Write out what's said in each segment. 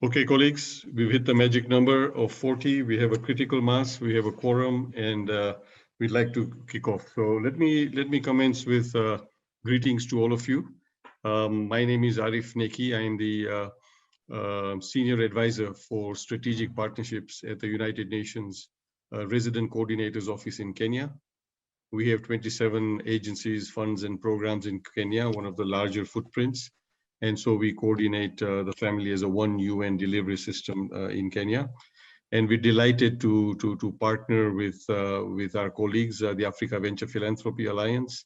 Okay, colleagues, we've hit the magic number of 40. We have a critical mass, we have a quorum, and we'd like to kick off. So let me commence with greetings to all of you. My name is Arif Neki. I am the Senior Advisor for Strategic Partnerships at the United Nations Resident Coordinator's Office in Kenya. We have 27 agencies, funds, and programs in Kenya, one of the larger footprints. And so we coordinate the family as a one UN delivery system in Kenya. And we're delighted to partner with our colleagues, the Africa Venture Philanthropy Alliance,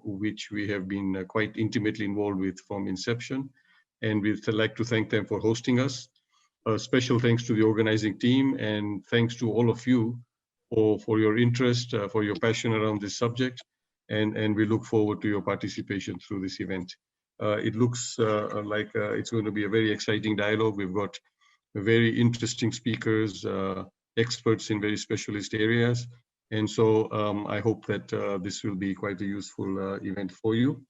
which we have been quite intimately involved with from inception. And we'd like to thank them for hosting us. Special thanks to the organizing team, and thanks to all of you for your interest, for your passion around this subject. And we look forward to your participation through this event. It looks like it's going to be a very exciting dialogue. We've got very interesting speakers, experts in very specialist areas. And so I hope that this will be quite a useful event for you.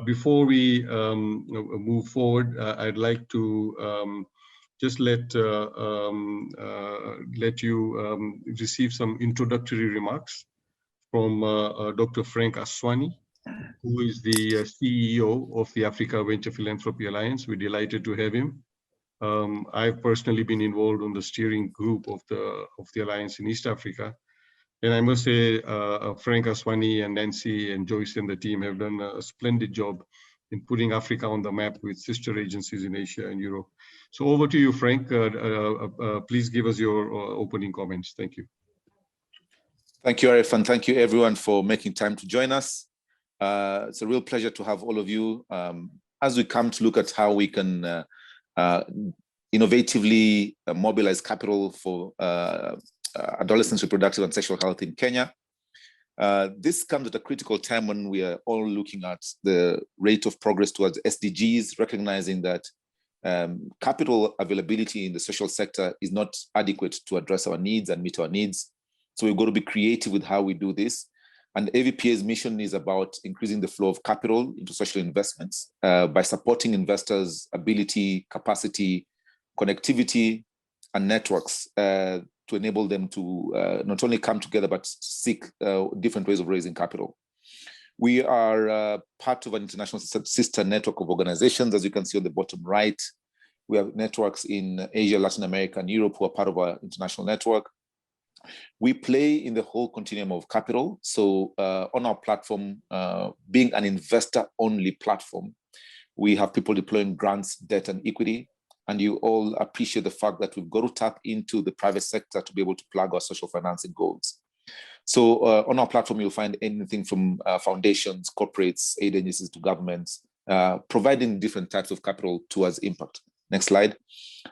Before we move forward, I'd like to just let you receive some introductory remarks from Dr. Frank Aswani, who is the CEO of the Africa Venture Philanthropy Alliance. We're delighted to have him. I've personally been involved on the steering group of the Alliance in East Africa. And I must say, Frank Aswani and Nancy and Joyce and the team have done a splendid job in putting Africa on the map with sister agencies in Asia and Europe. So over to you, Frank. Please give us your opening comments. Thank you. Thank you, Arif, and thank you everyone for making time to join us. It's a real pleasure to have all of you as we come to look at how we can innovatively mobilize capital for adolescent reproductive and sexual health in Kenya. This comes at a critical time when we are all looking at the rate of progress towards SDGs, recognizing that capital availability in the social sector is not adequate to address our needs and meet our needs. So we've got to be creative with how we do this. And AVPA's mission is about increasing the flow of capital into social investments by supporting investors' ability, capacity, connectivity, and networks to enable them to not only come together, but seek different ways of raising capital. We are part of an international sister network of organizations, as you can see on the bottom right. We have networks in Asia, Latin America, and Europe who are part of our international network. We play in the whole continuum of capital. So on our platform, being an investor-only platform, we have people deploying grants, debt, and equity. And you all appreciate the fact that we've got to tap into the private sector to be able to plug our social financing goals. So on our platform, you'll find anything from foundations, corporates, aid agencies to governments, providing different types of capital towards impact. Next slide.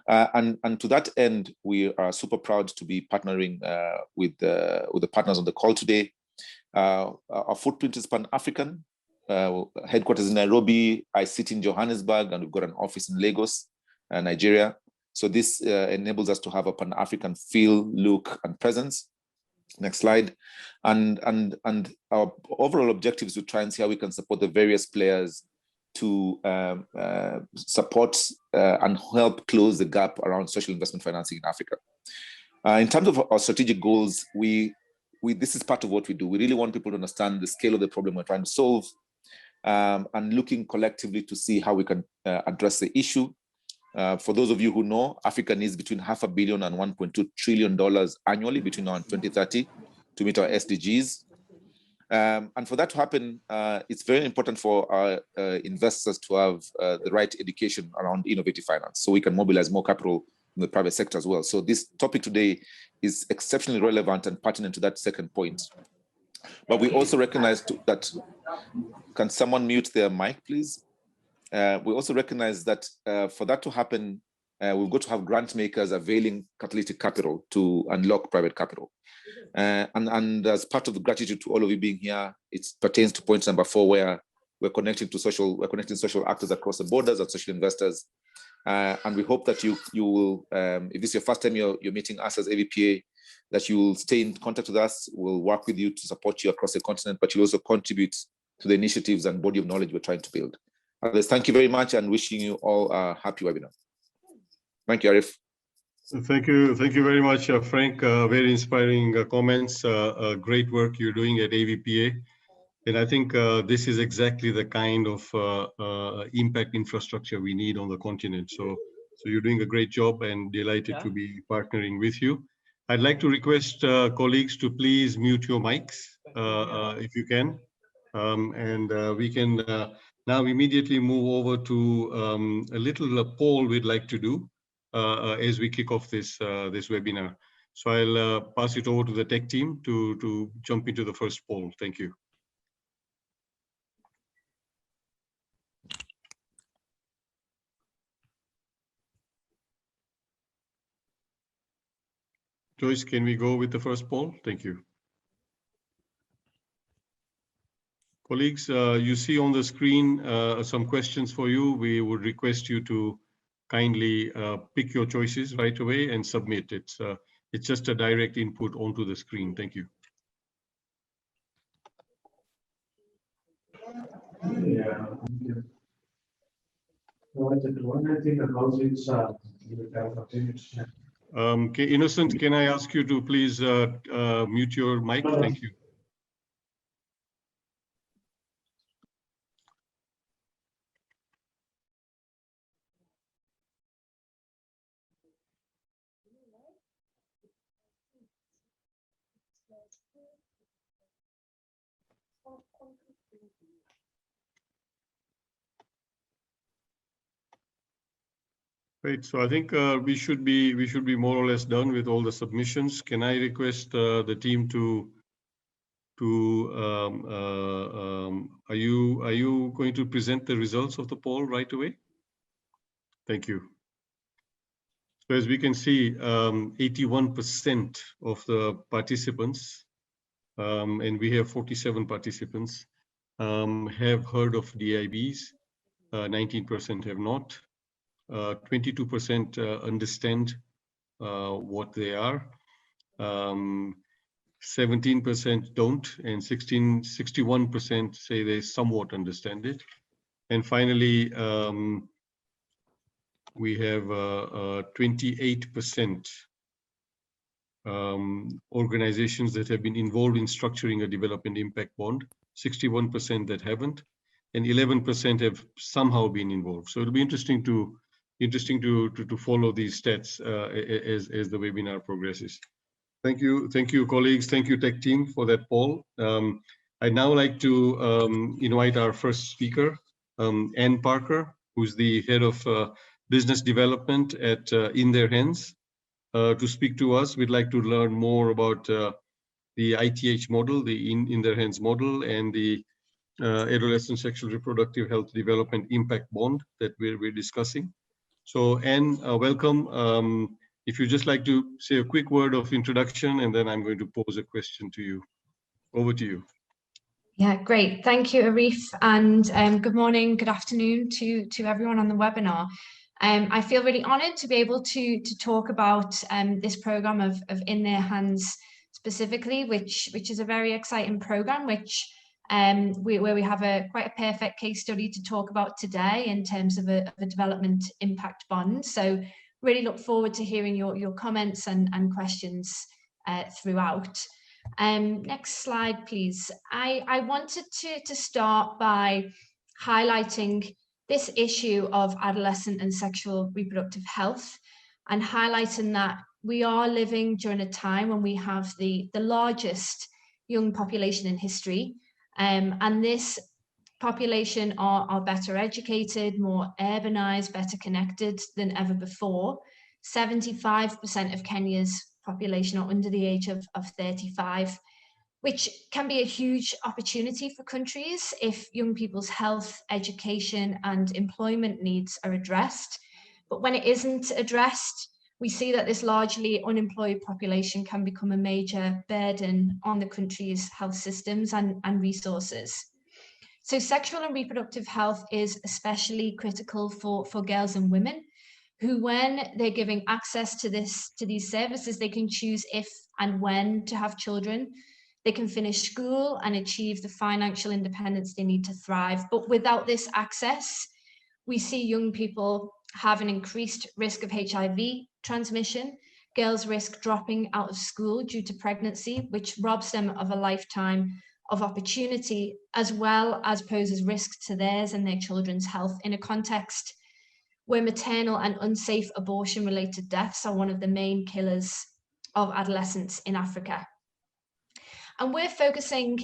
And to that end, we are super proud to be partnering with the partners on the call today. Our footprint is Pan-African, headquarters in Nairobi. I sit in Johannesburg, and we've got an office in Lagos, Nigeria. So this enables us to have a Pan-African feel, look, and presence. Next slide. And our overall objective is to try and see how we can support the various players to support and help close the gap around social investment financing in Africa. In terms of our strategic goals, this is part of what we do. We really want people to understand the scale of the problem we're trying to solve, and looking collectively to see how we can address the issue. For those of you who know, Africa needs between $500 billion and $1.2 trillion annually between now and 2030 to meet our SDGs. And for that to happen, it's very important for our investors to have the right education around innovative finance, so we can mobilize more capital in the private sector as well. So this topic today is exceptionally relevant and pertinent to that second point. But we also recognize that, can someone mute their mic, please? We also recognize that for that to happen, we've got to have grant makers availing catalytic capital to unlock private capital. And as part of the gratitude to all of you being here, it pertains to point number 4, where we're connecting social actors across the borders and social investors. And we hope that you will, if this is your first time you're meeting us as AVPA, that you will stay in contact with us. We'll work with you to support you across the continent, but you'll also contribute to the initiatives and body of knowledge we're trying to build. Others, thank you very much, and wishing you all a happy webinar. Thank you, Arif. Thank you very much, Frank. Very inspiring comments. Great work you're doing at AVPA. And I think this is exactly the kind of impact infrastructure we need on the continent. So you're doing a great job, and delighted to be partnering with you. I'd like to request colleagues to please mute your mics if you can. We can now immediately move over to a little poll we'd like to do as we kick off this webinar. So I'll pass it over to the tech team to jump into the first poll. Thank you. Joyce, can we go with the first poll? Thank you. Colleagues, you see on the screen some questions for you. We would request you to kindly pick your choices right away and submit. It's just a direct input onto the screen. Thank you. Yeah. Okay, Innocent, can I ask you to please mute your mic? Thank you. Great. So I think we should be more or less done with all the submissions. Can I request the team to are you going to present the results of the poll right away? Thank you. So as we can see, 81% of the participants, and we have 47 participants, have heard of DIBs. 19% have not. 22% understand what they are. 17% don't, and 61% say they somewhat understand it. And finally, we have 28% organizations that have been involved in structuring a development impact bond, 61% that haven't, and 11% have somehow been involved. So it'll be interesting to follow these stats as the webinar progresses. Thank you, colleagues. Thank you, tech team, for that poll. I'd now like to invite our first speaker, Anne Parker, who's the head of business development at In Their Hands, to speak to us. We'd like to learn more about the ITH model, the In Their Hands model, and the Adolescent Sexual Reproductive Health Development Impact Bond that we're discussing. So Anne, welcome. If you'd just like to say a quick word of introduction, and then I'm going to pose a question to you. Over to you. Yeah, great. Thank you, Arif, and good morning, good afternoon to everyone on the webinar. I feel really honoured to be able to talk about this programme of In Their Hands specifically, which is a very exciting programme, which where we have quite a perfect case study to talk about today in terms of a development impact bond. So really look forward to hearing your comments and questions throughout. Next slide, please. I wanted to start by highlighting this issue of adolescent and sexual reproductive health, and highlighting that we are living during a time when we have the largest young population in history, and this population are better educated, more urbanized, better connected than ever before. 75% of Kenya's population are under the age of 35, which can be a huge opportunity for countries if young people's health, education, and employment needs are addressed. But when it isn't addressed, we see that this largely unemployed population can become a major burden on the country's health systems and resources. So sexual and reproductive health is especially critical for girls and women, who, when they're giving access to these services, they can choose if and when to have children. They can finish school and achieve the financial independence they need to thrive. But without this access, we see young people have an increased risk of HIV transmission. Girls risk dropping out of school due to pregnancy, which robs them of a lifetime of opportunity, as well as poses risks to theirs and their children's health in a context where maternal and unsafe abortion-related deaths are one of the main killers of adolescents in Africa. And we're focusing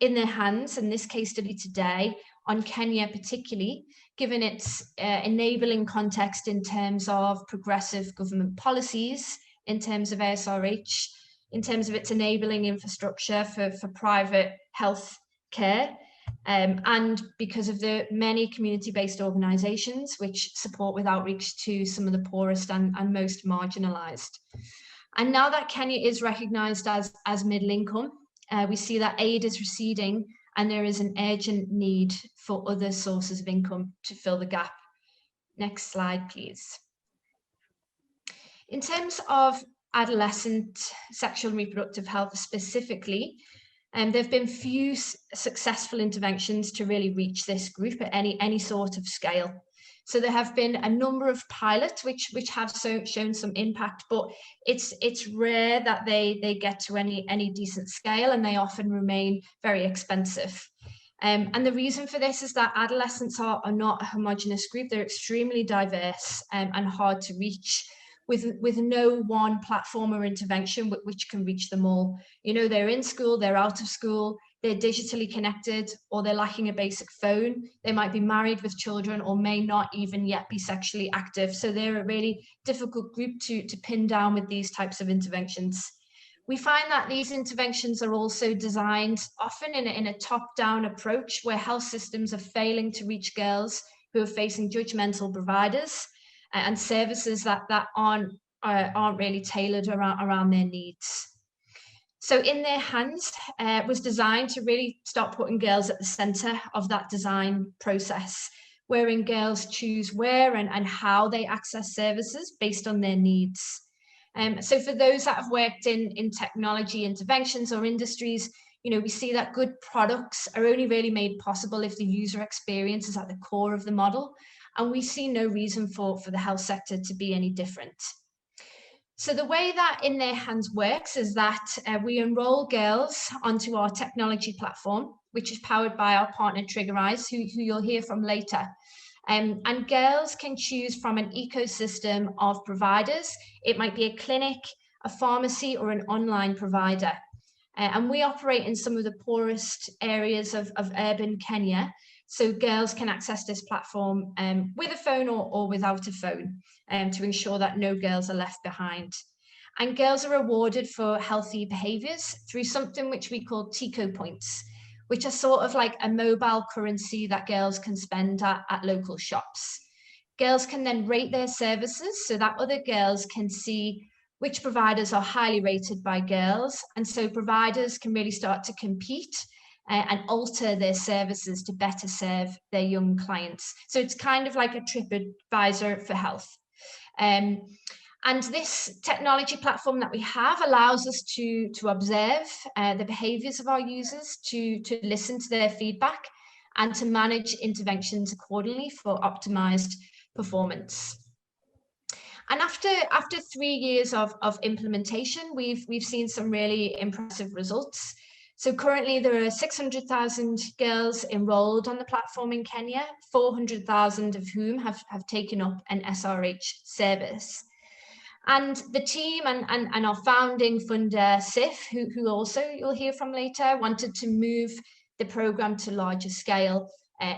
in their hands, in this case study today, on Kenya particularly, given its enabling context in terms of progressive government policies, in terms of ASRH, in terms of its enabling infrastructure for private health care, and because of the many community-based organisations which support with outreach to some of the poorest and most marginalised. And now that Kenya is recognised as middle income, we see that aid is receding and there is an urgent need for other sources of income to fill the gap. Next slide, please. In terms of adolescent sexual and reproductive health specifically, there have been few successful interventions to really reach this group at any sort of scale. So there have been a number of pilots which have shown some impact, but it's rare that they get to any decent scale, and they often remain very expensive. And the reason for this is that adolescents are not a homogenous group. They're extremely diverse and hard to reach, with no one platform or intervention which can reach them all. You know, they're in school, they're out of school, they're digitally connected, or they're lacking a basic phone. They might be married with children or may not even yet be sexually active. So they're a really difficult group to pin down with these types of interventions. We find that these interventions are also designed often in a top-down approach, where health systems are failing to reach girls who are facing judgmental providers and services that aren't really tailored around their needs. So In Their Hands was designed to really start putting girls at the centre of that design process, wherein girls choose where and how they access services based on their needs. So for those that have worked in technology interventions or industries, you know, we see that good products are only really made possible if the user experience is at the core of the model. And we see no reason for the health sector to be any different. So the way that In Their Hands works is that we enroll girls onto our technology platform, which is powered by our partner Triggerize, who you'll hear from later. And girls can choose from an ecosystem of providers. It might be a clinic, a pharmacy, or an online provider. And we operate in some of the poorest areas of urban Kenya. So girls can access this platform with a phone or without a phone to ensure that no girls are left behind. And girls are rewarded for healthy behaviours through something which we call TICO points, which are sort of like a mobile currency that girls can spend at local shops. Girls can then rate their services so that other girls can see which providers are highly rated by girls. And so providers can really start to compete and alter their services to better serve their young clients. So it's kind of like a TripAdvisor for health. And this technology platform that we have allows us to observe the behaviours of our users, to listen to their feedback, and to manage interventions accordingly for optimised performance. And after 3 years of implementation, we've seen some really impressive results. So currently there are 600,000 girls enrolled on the platform in Kenya, 400,000 of whom have taken up an SRH service. And the team and our founding funder, SIF, who also you'll hear from later, wanted to move the program to larger scale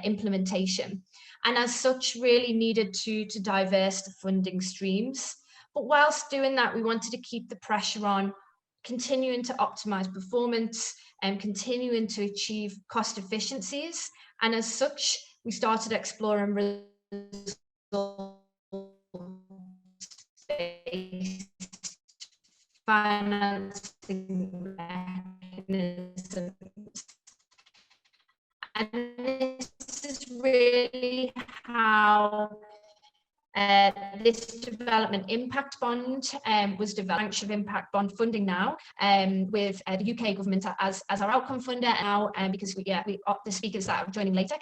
implementation. And as such, really needed to diverse the funding streams. But whilst doing that, we wanted to keep the pressure on continuing to optimize performance and continuing to achieve cost efficiencies. And as such, we started exploring results-based financing mechanisms. And this is really how this development impact bond was developed, of impact bond funding now, with the UK government as our outcome funder now, because the speakers that are joining later.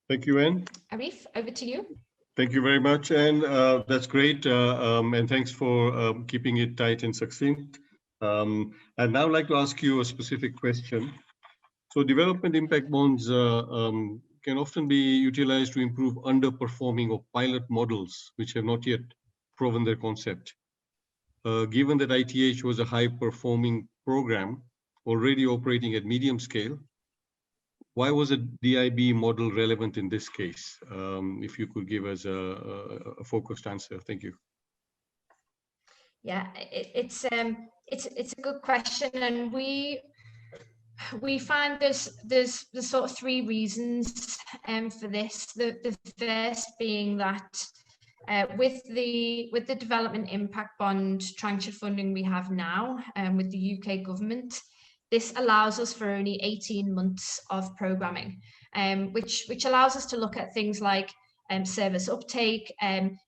Thank you, Anne. Arif, over to you. Thank you very much, and that's great. And thanks for keeping it tight and succinct. I'd now like to ask you a specific question. So development impact bonds can often be utilized to improve underperforming or pilot models which have not yet proven their concept. Given that ITH was a high-performing program already operating at medium scale, why was a DIB model relevant in this case? If you could give us a focused answer, thank you. Yeah, it's a good question, and we find there's sort of three reasons for this. The first being that with the development impact bond tranche of funding we have now with the UK government, this allows us for only 18 months of programming, which allows us to look at things like service uptake,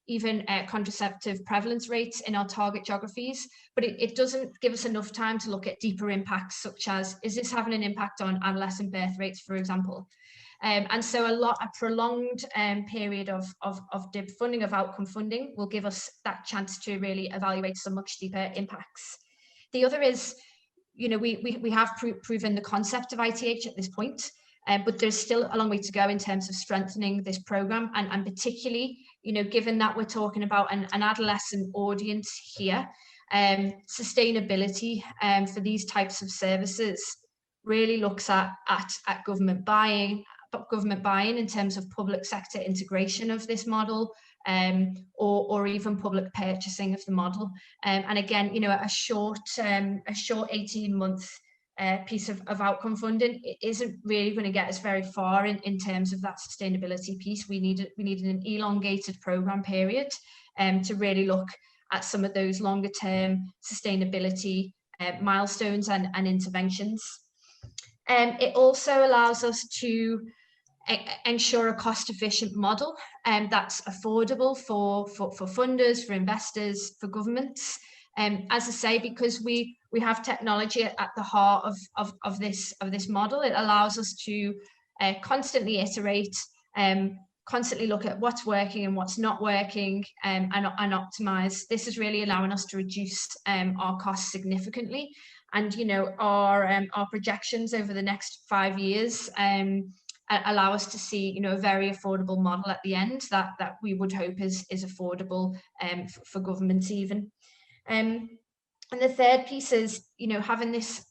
even contraceptive prevalence rates in our target geographies, but it doesn't give us enough time to look at deeper impacts, such as, is this having an impact on adolescent birth rates, for example? And so a prolonged period of DIB funding, of outcome funding, will give us that chance to really evaluate some much deeper impacts. The other is, you know, we have proven the concept of ITH at this point, but there's still a long way to go in terms of strengthening this program, and particularly, you know, given that we're talking about an adolescent audience here, sustainability for these types of services really looks at government buy-in in terms of public sector integration of this model, or even public purchasing of the model. And again, you know, a short 18-month piece of outcome funding, it isn't really going to get us very far in terms of that sustainability piece. We needed an elongated program period to really look at some of those longer term sustainability milestones and interventions. It also allows us to ensure a cost-efficient model that's affordable for funders, for investors, for governments. As I say, because we have technology at the heart of this model, it allows us to constantly iterate, constantly look at what's working and what's not working, and optimize. This is really allowing us to reduce our costs significantly. And, you know, our projections over the next 5 years allow us to see, you know, a very affordable model at the end that we would hope is affordable for governments even. And the third piece is, you know, having this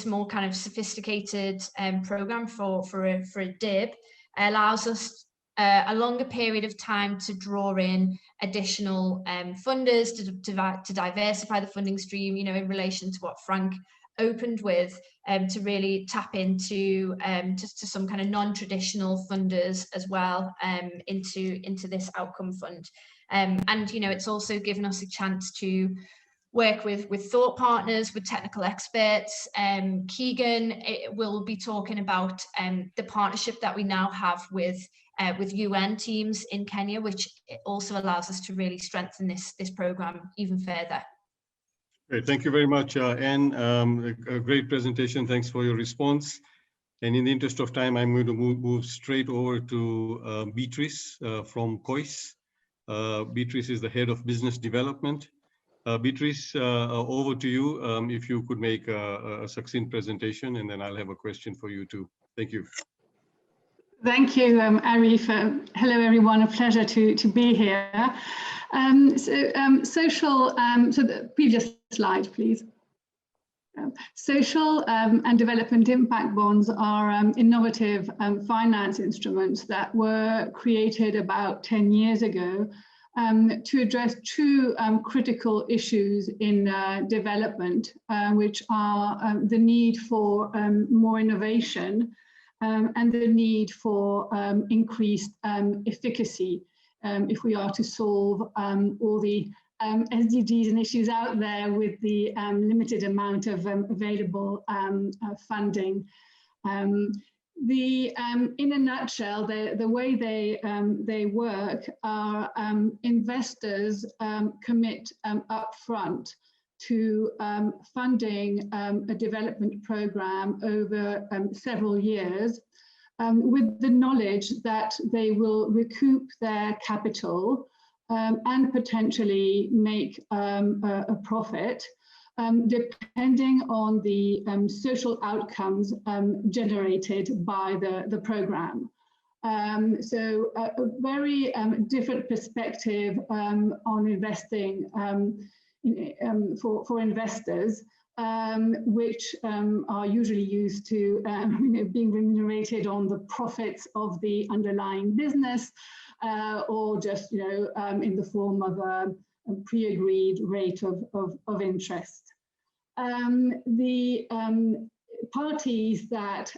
more kind of sophisticated program for a DIB allows us a longer period of time to draw in additional funders to diversify the funding stream, you know, in relation to what Frank opened with, to really tap into to some kind of non-traditional funders as well, into this outcome fund. And, you know, it's also given us a chance to work with thought partners, with technical experts. Keegan will be talking about the partnership that we now have with UN teams in Kenya, which also allows us to really strengthen this program even further. Great, thank you very much, Anne. A great presentation. Thanks for your response. And in the interest of time, I'm going to move straight over to Beatrice from COIS. Beatrice is the head of business development. Beatrice, over to you. If you could make a succinct presentation, and then I'll have a question for you too. Thank you. Thank you, Arif. Hello, everyone. A pleasure to be here. So the previous slide, please. Social and development impact bonds are innovative finance instruments that were created about 10 years ago to address two critical issues in development, which are the need for more innovation and the need for increased efficacy if we are to solve all the SDGs and issues out there with the limited amount of available funding. In a nutshell, the way they work are investors commit upfront to funding a development program over several years, with the knowledge that they will recoup their capital and potentially make a profit, depending on the social outcomes generated by the program. So a very different perspective on investing for investors, which are usually used to being remunerated on the profits of the underlying business, or just in the form of a pre-agreed rate of interest. The parties that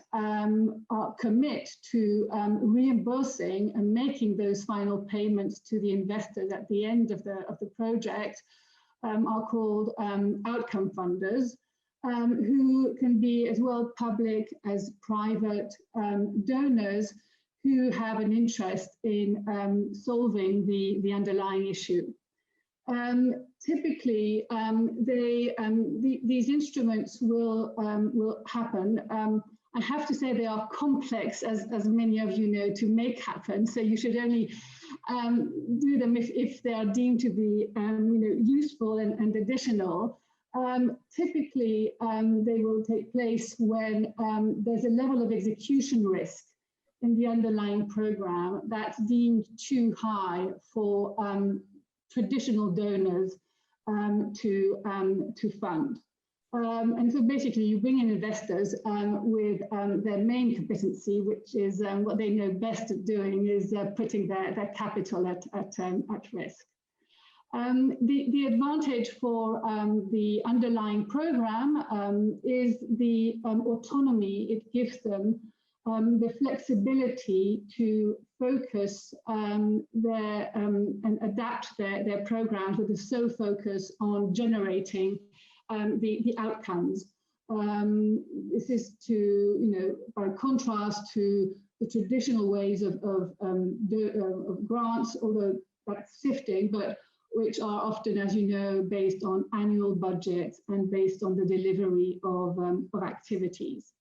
commit to reimbursing and making those final payments to the investors at the end of the project are called outcome funders, who can be as well public as private donors who have an interest in solving the underlying issue. Typically, these instruments will happen. I have to say they are complex, as many of you know, to make happen. So you should only do them if they are deemed to be useful and additional. Typically, they will take place when there's a level of execution risk in the underlying program that's deemed too high for traditional donors to fund. And so basically you bring in investors with their main competency, which is what they know best at doing, is putting their capital at risk. The advantage for the underlying program is the autonomy it gives them, the flexibility to focus and adapt their programs with a sole focus on generating the outcomes. This is by contrast to the traditional ways of grants, although that's shifting, but which are often, as you know, based on annual budgets and based on the delivery of activities.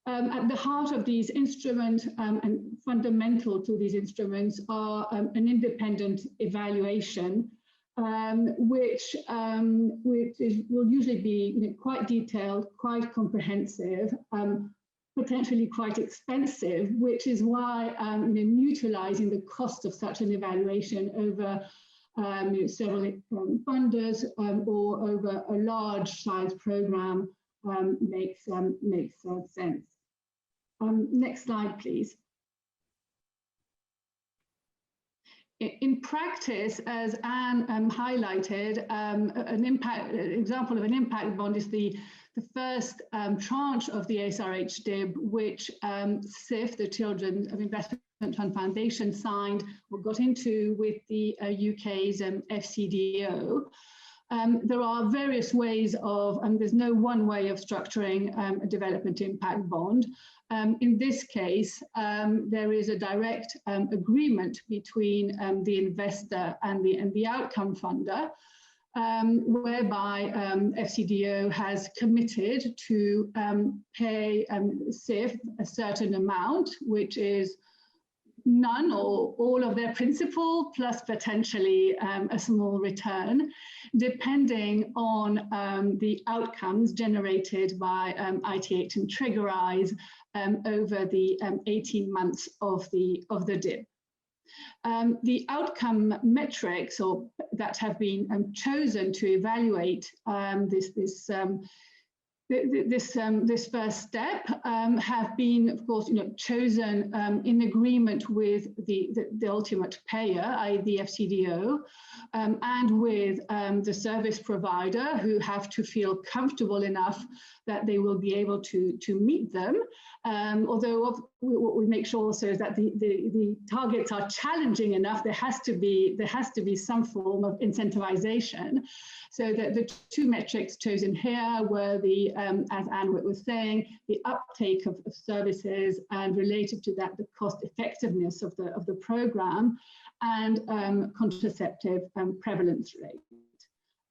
At the heart of these instruments and fundamental to these instruments are an independent evaluation, which will usually be quite detailed, quite comprehensive, potentially quite expensive, which is why mutualizing the cost of such an evaluation over several funders or over a large size program makes sense. Next slide, please. In practice, as Anne highlighted, an example of an impact bond is the first tranche of the ASRH DIB, which CIF, the Children of Investment Fund Foundation, signed or got into with the UK's FCDO. There are various ways of, there's no one way of structuring a development impact bond. In this case, there is a direct agreement between the investor and the outcome funder, whereby FCDO has committed to pay CIF a certain amount, which is none or all of their principal, plus potentially a small return, depending on the outcomes generated by ITH and Trigger Eyes over the 18 months of the DIB. The outcome metrics that have been chosen to evaluate this first step have been, of course, chosen in agreement with the ultimate payer, i.e. the FCDO, and with the service provider, who have to feel comfortable enough that they will be able to meet them. Although what we make sure also is that the targets are challenging enough, there has to be some form of incentivization. So that the two metrics chosen here were the, as Anne was saying, the uptake of services, and related to that, the cost effectiveness of the program, and contraceptive prevalence rate.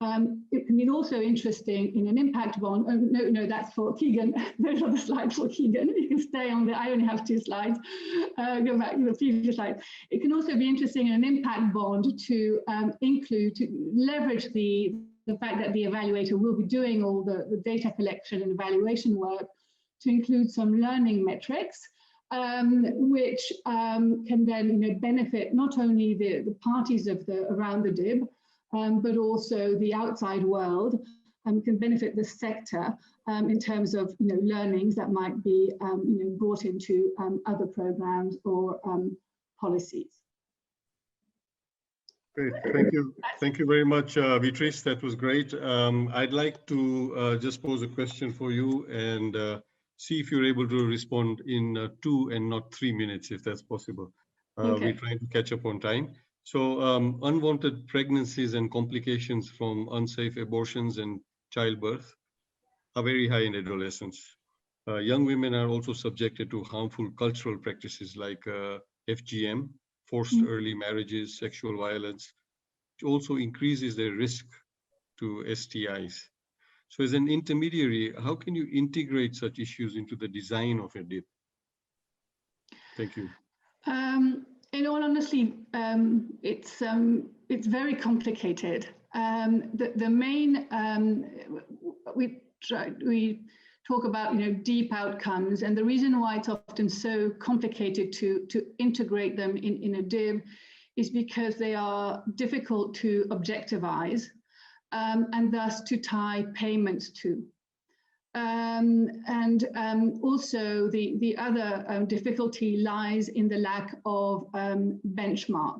It can be also interesting in an impact bond. Oh, no, that's for Keegan. Those are the slides for Keegan. You can stay on there. I only have 2 slides. Go back to the previous slide. It can also be interesting in an impact bond to leverage the fact that the evaluator will be doing all the data collection and evaluation work to include some learning metrics, which can then benefit not only the parties around the DIB, but also the outside world, can benefit the sector in terms of learnings that might be brought into other programs or policies. Great, thank you very much, Beatrice. That was great. I'd like to just pose a question for you and see if you're able to respond in 2 and not 3 minutes, if that's possible. Okay. We're trying to catch up on time. So unwanted pregnancies and complications from unsafe abortions and childbirth are very high in adolescence. Young women are also subjected to harmful cultural practices like FGM, forced early marriages, sexual violence, which also increases their risk to STIs. So as an intermediary, how can you integrate such issues into the design of a DIB? Thank you. In all honesty, it's very complicated. The main we talk about deep outcomes, and the reason why it's often so complicated to integrate them in a DIB is because they are difficult to objectivize and thus to tie payments to. Also the other difficulty lies in the lack of benchmark.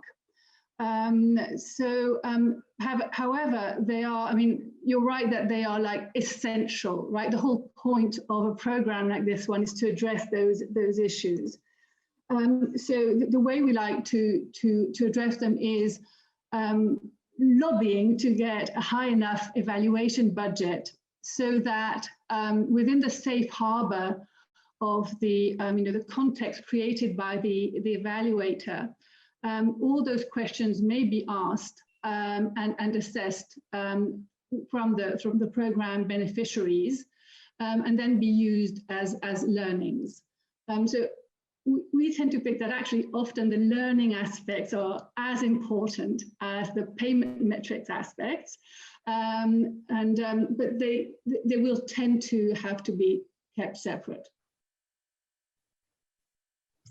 However, they are, you're right that they are like essential, right? The whole point of a program like this one is to address those issues. So the way we like to address them is lobbying to get a high enough evaluation budget so that within the safe harbor of the the context created by the evaluator, all those questions may be asked and assessed from the program beneficiaries, and then be used as learnings. So we tend to think that actually often the learning aspects are as important as the payment metrics aspects, but they will tend to have to be kept separate.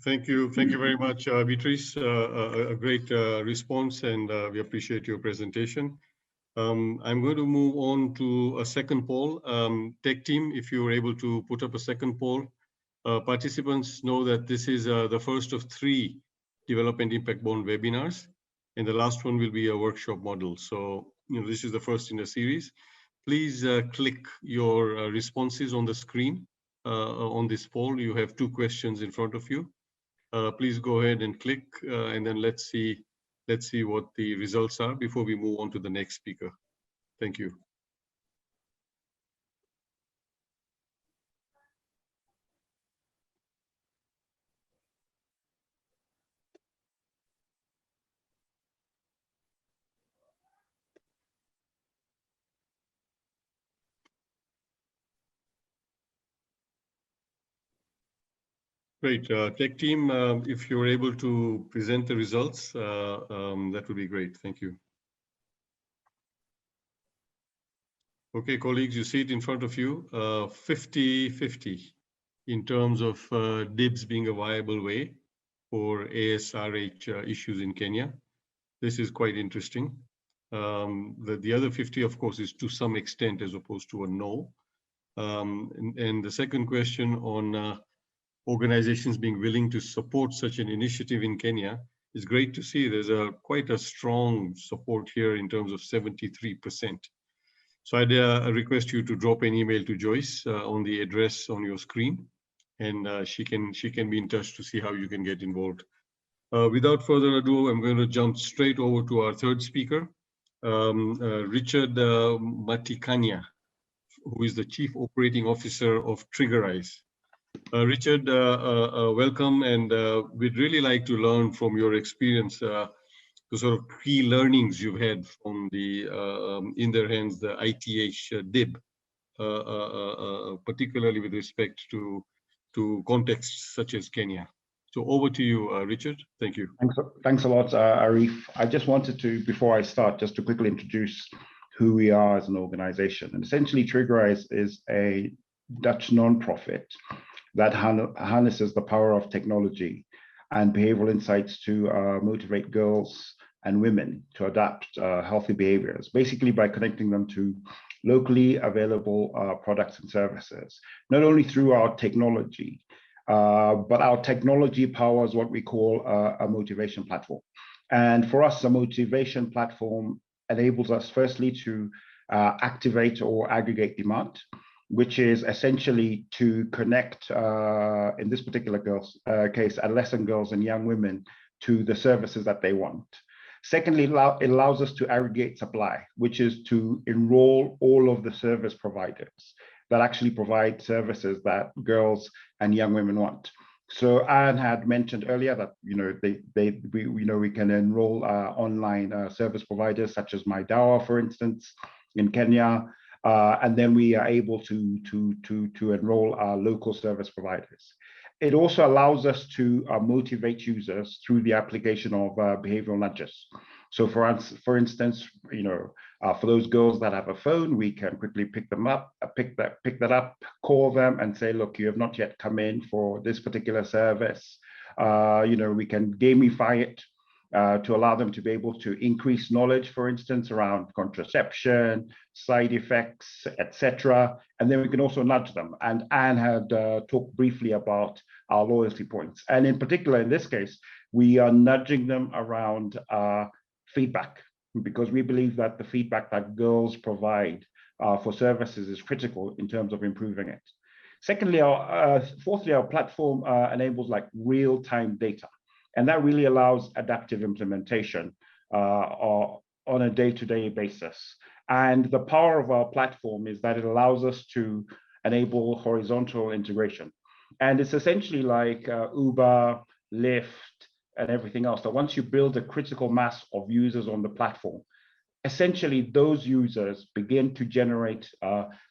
Thank you very much, Beatrice. A great response, and we appreciate your presentation. I'm going to move on to a second poll. Tech team, if you were able to put up a second poll. Participants know that this is the first of 3 development impact bond webinars, and the last one will be a workshop model. So this is the first in a series. Please click your responses on the screen on this poll. You have 2 questions in front of you. Please go ahead and click, and then let's see what the results are before we move on to the next speaker. Thank you. Great. Tech team, if you're able to present the results, that would be great. Thank you. Okay, colleagues, you see it in front of you, 50-50 in terms of DIBs being a viable way for ASRH issues in Kenya. This is quite interesting. The other 50, of course, is to some extent as opposed to a no. And the second question on organizations being willing to support such an initiative in Kenya is great to see. There's quite a strong support here in terms of 73%. So I'd request you to drop an email to Joyce on the address on your screen, and she can be in touch to see how you can get involved. Without further ado, I'm going to jump straight over to our third speaker, Richard Matikanya, who is the Chief Operating Officer of Triggerize. Richard, welcome, and we'd really like to learn from your experience sort of pre-learnings you've had from the in their hands, the ITH DIB, particularly with respect to contexts such as Kenya. So over to you, Richard. Thank you. Thanks a lot, Arif. I just wanted to, before I start, just to quickly introduce who we are as an organization. And essentially, Triggerize is a Dutch nonprofit that harnesses the power of technology and behavioral insights to motivate girls and women to adapt healthy behaviors, basically by connecting them to locally available products and services, not only through our technology, but our technology powers what we call a motivation platform. And for us, a motivation platform enables us firstly to activate or aggregate demand, which is essentially to connect, in this particular case, adolescent girls and young women to the services that they want. Secondly, it allows us to aggregate supply, which is to enroll all of the service providers that actually provide services that girls and young women want. So Anne had mentioned earlier that we can enroll online service providers such as MyDawa, for instance, in Kenya, and then we are able to enroll our local service providers. It also allows us to motivate users through the application of behavioral nudges. So for instance, for those girls that have a phone, we can quickly pick that up, call them and say, look, you have not yet come in for this particular service. We can gamify it to allow them to be able to increase knowledge, for instance, around contraception, side effects, etc. And then we can also nudge them. And Anne had talked briefly about our loyalty points. And in particular, in this case, we are nudging them around feedback, because we believe that the feedback that girls provide for services is critical in terms of improving it. Secondly, fourthly, our platform enables real-time data. And that really allows adaptive implementation on a day-to-day basis. And the power of our platform is that it allows us to enable horizontal integration. And it's essentially like Uber, Lyft, and everything else. So once you build a critical mass of users on the platform, essentially those users begin to generate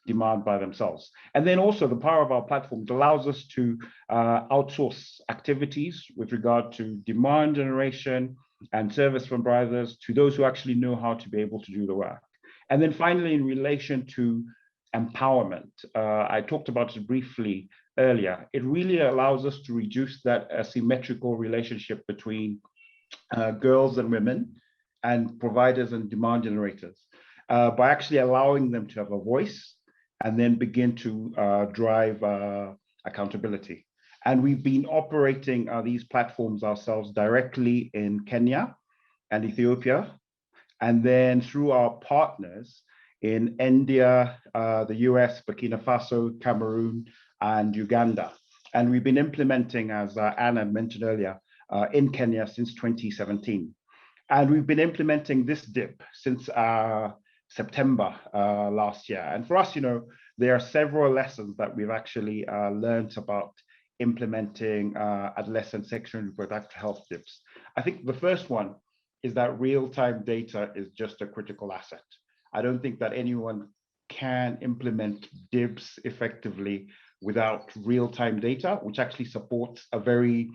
demand by themselves. And then also the power of our platform allows us to outsource activities with regard to demand generation and service providers to those who actually know how to be able to do the work. And then finally, in relation to empowerment, I talked about it briefly earlier. It really allows us to reduce that asymmetrical relationship between girls and women and providers and demand generators by actually allowing them to have a voice and then begin to drive accountability. And we've been operating these platforms ourselves directly in Kenya and Ethiopia, and then through our partners in India, the US, Burkina Faso, Cameroon, and Uganda. And we've been implementing, as Anna mentioned earlier, in Kenya since 2017. And we've been implementing this DIP since September last year. And for us, there are several lessons that we've actually learned about implementing adolescent sexual and reproductive health DIPs. I think the first one is that real-time data is just a critical asset. I don't think that anyone can implement DIBs effectively without real-time data, which actually supports a very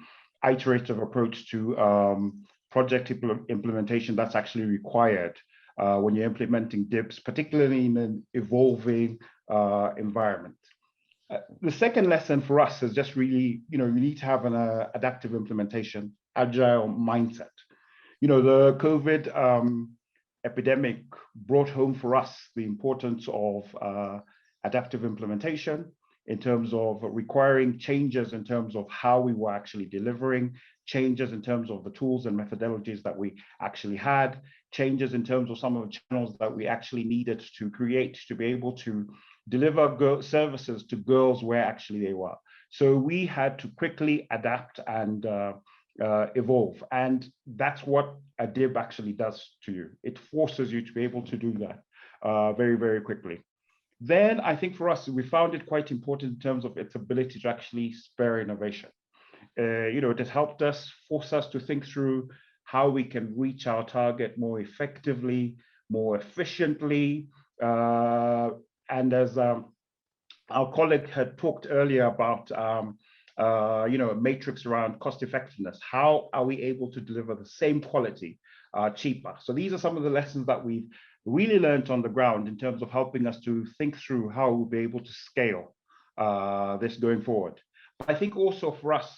iterative approach to project implementation that's actually required when you're implementing DIBs, particularly in an evolving environment. The second lesson for us is just really, you need to have an adaptive implementation, agile mindset. The COVID epidemic brought home for us the importance of adaptive implementation in terms of requiring changes in terms of how we were actually delivering, changes in terms of the tools and methodologies that we actually had, changes in terms of some of the channels that we actually needed to create to be able to deliver services to girls where actually they were. So we had to quickly adapt and evolve. And that's what a DIB actually does to you. It forces you to be able to do that very, very quickly. Then I think for us, we found it quite important in terms of its ability to actually spur innovation. It has helped us, force us to think through how we can reach our target more effectively, more efficiently. And as our colleague had talked earlier about, a matrix around cost effectiveness, how are we able to deliver the same quality cheaper? So these are some of the lessons that we've really learned on the ground in terms of helping us to think through how we'll be able to scale this going forward. But I think also for us,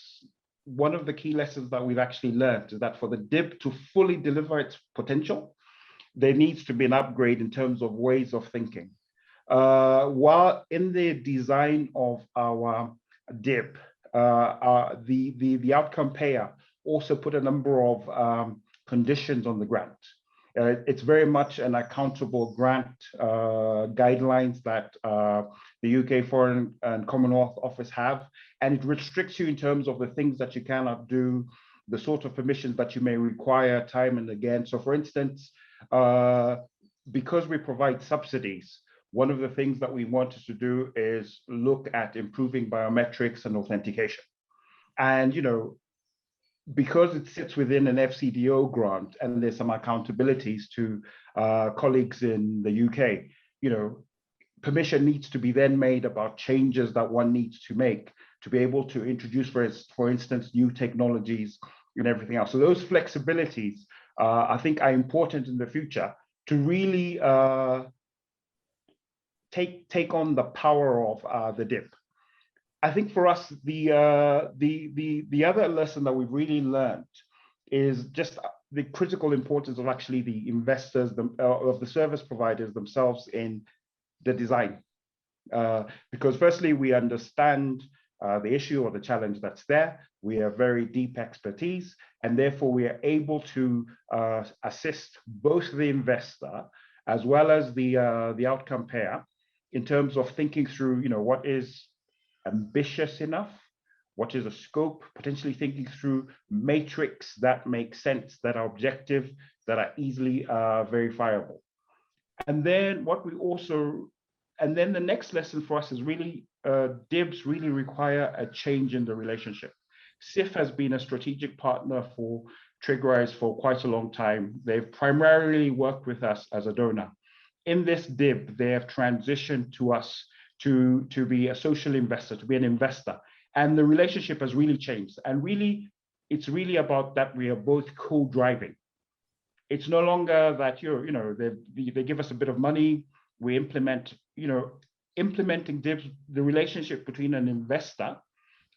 one of the key lessons that we've actually learned is that for the DIB to fully deliver its potential, there needs to be an upgrade in terms of ways of thinking. While in the design of our DIB, the outcome payer also put a number of conditions on the grant. It's very much an accountable grant guidelines that the UK Foreign and Commonwealth Office have, and it restricts you in terms of the things that you cannot do, the sort of permissions that you may require time and again. So for instance, because we provide subsidies, one of the things that we wanted to do is look at improving biometrics and authentication. And, because it sits within an FCDO grant and there's some accountabilities to colleagues in the UK, permission needs to be then made about changes that one needs to make to be able to introduce, for instance, new technologies and everything else. So those flexibilities, I think, are important in the future to really take on the power of the DIB. I think for us, the other lesson that we've really learned is just the critical importance of actually the investors, of the service providers themselves in the design. Because firstly, we understand the issue or the challenge that's there. We have very deep expertise, and therefore we are able to assist both the investor as well as the outcome payer in terms of thinking through, what is ambitious enough, what is a scope, potentially thinking through matrix that make sense, that are objective, that are easily verifiable. And then the next lesson for us is really DIBs really require a change in the relationship. CIF has been a strategic partner for Trigrise for quite a long time. They've primarily worked with us as a donor. In this DIB, they have transitioned to us to be a social investor, to be an investor. And the relationship has really changed. And really, it's really about that we are both co-driving. It's no longer that they give us a bit of money, we implement, implementing DIBs, the relationship between an investor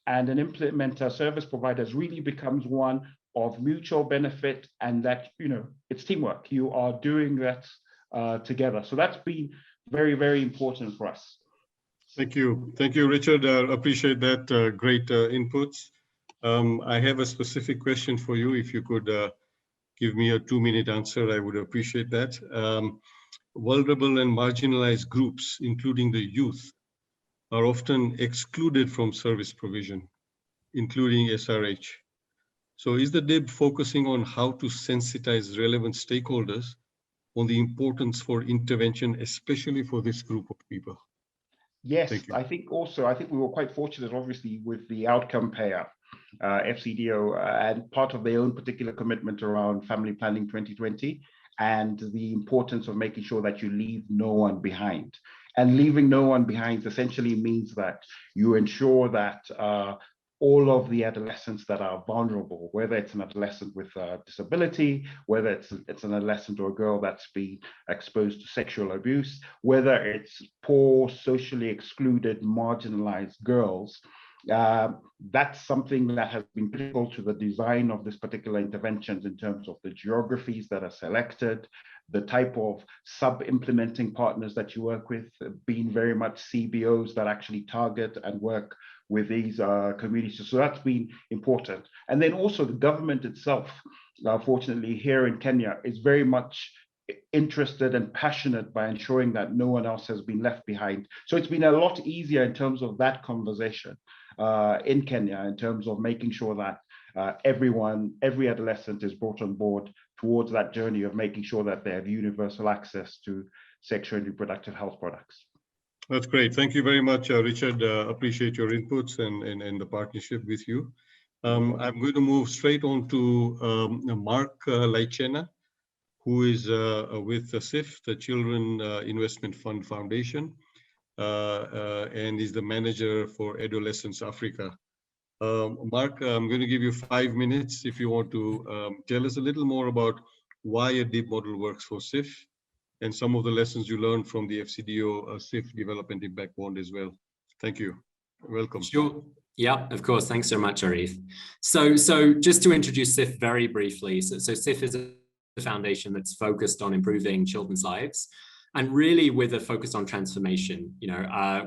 and an implementer service provider really becomes one of mutual benefit, and that, it's teamwork. You are doing that together. So that's been very, very important for us. Thank you, Richard. Appreciate that. Great inputs. I have a specific question for you. If you could give me a 2-minute answer, I would appreciate that. Vulnerable and marginalized groups, including the youth, are often excluded from service provision, including SRH. So is the DIB focusing on how to sensitize relevant stakeholders on the importance for intervention, especially for this group of people? Yes, I think we were quite fortunate, obviously, with the outcome payer, FCDO, and part of their own particular commitment around Family Planning 2020, and the importance of making sure that you leave no one behind. And leaving no one behind essentially means that you ensure that all of the adolescents that are vulnerable, whether it's an adolescent with a disability, whether it's an adolescent or a girl that's been exposed to sexual abuse, whether it's poor, socially excluded, marginalized girls, that's something that has been critical to the design of this particular interventions in terms of the geographies that are selected, the type of sub-implementing partners that you work with, being very much CBOs that actually target and work with these communities. So that's been important. And then also the government itself, fortunately here in Kenya, is very much interested and passionate by ensuring that no one else has been left behind. So it's been a lot easier in terms of that conversation in Kenya, in terms of making sure that every adolescent is brought on board towards that journey of making sure that they have universal access to sexual and reproductive health products. That's great. Thank you very much, Richard. Appreciate your inputs and the partnership with you. I'm going to move straight on to Mark Laichena, who is with the CIF, the Children Investment Fund Foundation, and is the manager for Adolescents Africa. Mark, I'm going to give you 5 minutes if you want to tell us a little more about why a DIB model works for CIF and some of the lessons you learned from the FCDO CIF Development Impact Bond as well. Thank you. Welcome. Sure. Yeah, of course. Thanks so much, Arif. So just to introduce CIF very briefly. So CIF is a foundation that's focused on improving children's lives, and really with a focus on transformation.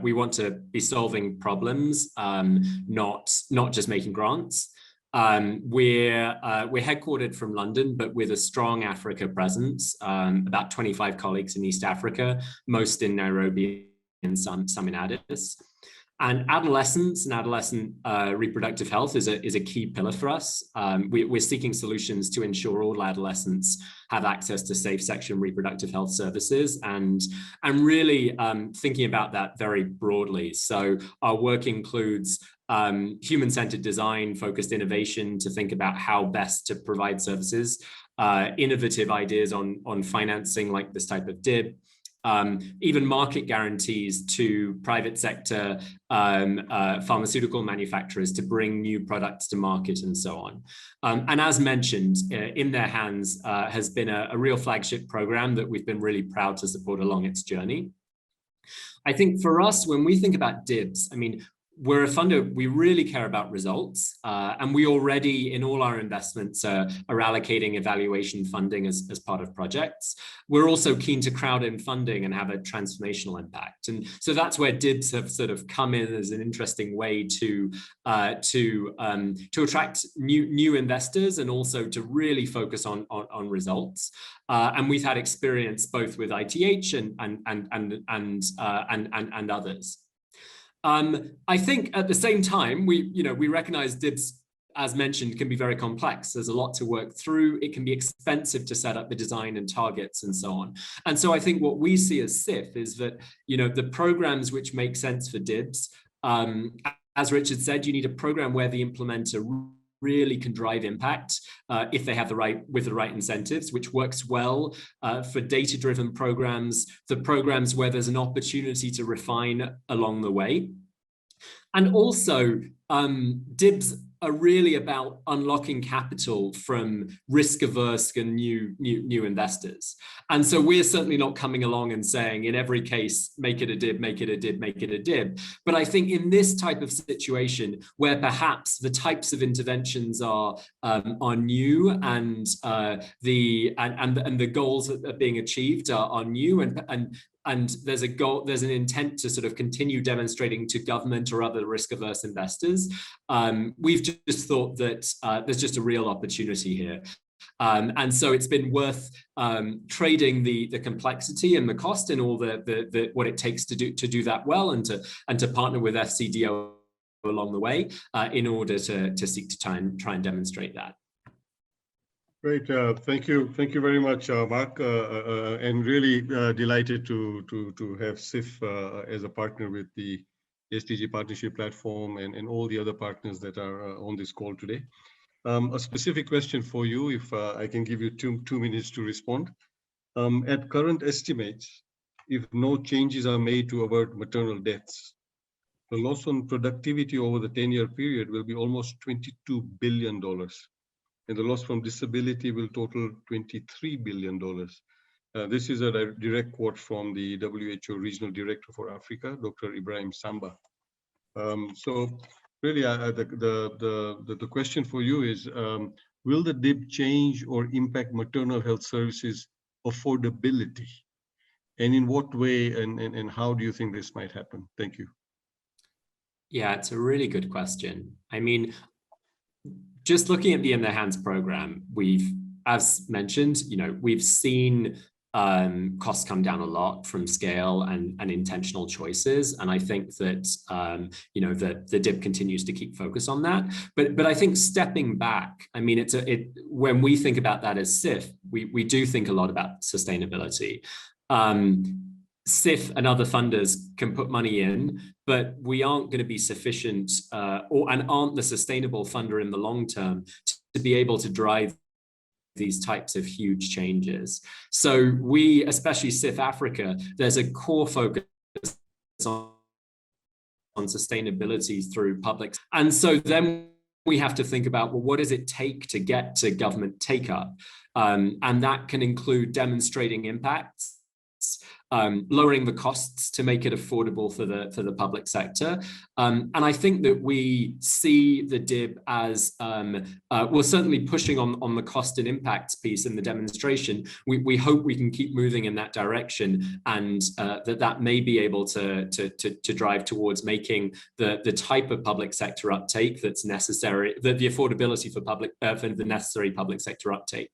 We want to be solving problems, not just making grants. We're headquartered from London, but with a strong Africa presence, about 25 colleagues in East Africa, most in Nairobi and some in Addis. And adolescence and adolescent reproductive health is a key pillar for us. We're seeking solutions to ensure all adolescents have access to safe sexual and reproductive health services, and really thinking about that very broadly. So our work includes human-centered design, focused innovation to think about how best to provide services, innovative ideas on financing like this type of DIB, even market guarantees to private sector pharmaceutical manufacturers to bring new products to market and so on. And as mentioned, In Their Hands has been a real flagship program that we've been really proud to support along its journey. I think for us, when we think about DIBs, I mean, we're a funder, we really care about results, and we already, in all our investments, are allocating evaluation funding as part of projects. We're also keen to crowd in funding and have a transformational impact. And so that's where DIBs have sort of come in as an interesting way to attract new investors and also to really focus on results. And we've had experience both with ITH and others. I think at the same time, we recognize DIBs, as mentioned, can be very complex. There's a lot to work through. It can be expensive to set up the design and targets and so on. And so I think what we see as CIF is that, the programs which make sense for DIBs, as Richard said, you need a program where the implementer really can drive impact if they have with the right incentives, which works well for data-driven programs, for programs where there's an opportunity to refine along the way. And also, DIBs are really about unlocking capital from risk-averse and new investors. And so we're certainly not coming along and saying, in every case, make it a DIB, make it a DIB, make it a DIB. But I think in this type of situation, where perhaps the types of interventions are new and the goals that are being achieved are new, and there's an intent to sort of continue demonstrating to government or other risk-averse investors, we've just thought that there's just a real opportunity here. And so it's been worth trading the complexity and the cost and all the what it takes to do that well, and to partner with FCDO along the way in order to seek to try and demonstrate that. Great, thank you very much, Mark, and really delighted to have CIF as a partner with the SDG Partnership Platform and all the other partners that are on this call today. A specific question for you, if I can give you two minutes to respond. At current estimates, if no changes are made to avert maternal deaths, the loss on productivity over the 10-year period will be almost $22 billion. And the loss from disability will total $23 billion. This is a direct quote from the WHO Regional Director for Africa, Dr. Ibrahim Samba. So really, the question for you is, will the DIB change or impact maternal health services affordability? And in what way and how do you think this might happen? Thank you. Yeah, it's a really good question. I mean, just looking at the In Their Hands program, we've, as mentioned, we've seen costs come down a lot from scale and intentional choices, and I think that the DIB continues to keep focus on that. But I think stepping back, I mean, when we think about that as CIF, we do think a lot about sustainability. CIF and other funders can put money in, but we aren't going to be sufficient and aren't the sustainable funder in the long term to be able to drive these types of huge changes. So we, especially CIF Africa, there's a core focus on sustainability through public. And so then we have to think about, well, what does it take to get to government take-up? And that can include demonstrating impacts, lowering the costs to make it affordable for the public sector. And I think that we see the DIB as, we're certainly pushing on the cost and impacts piece in the demonstration. We hope we can keep moving in that direction, and that may be able to drive towards making the type of public sector uptake that's necessary, the affordability for the necessary public sector uptake.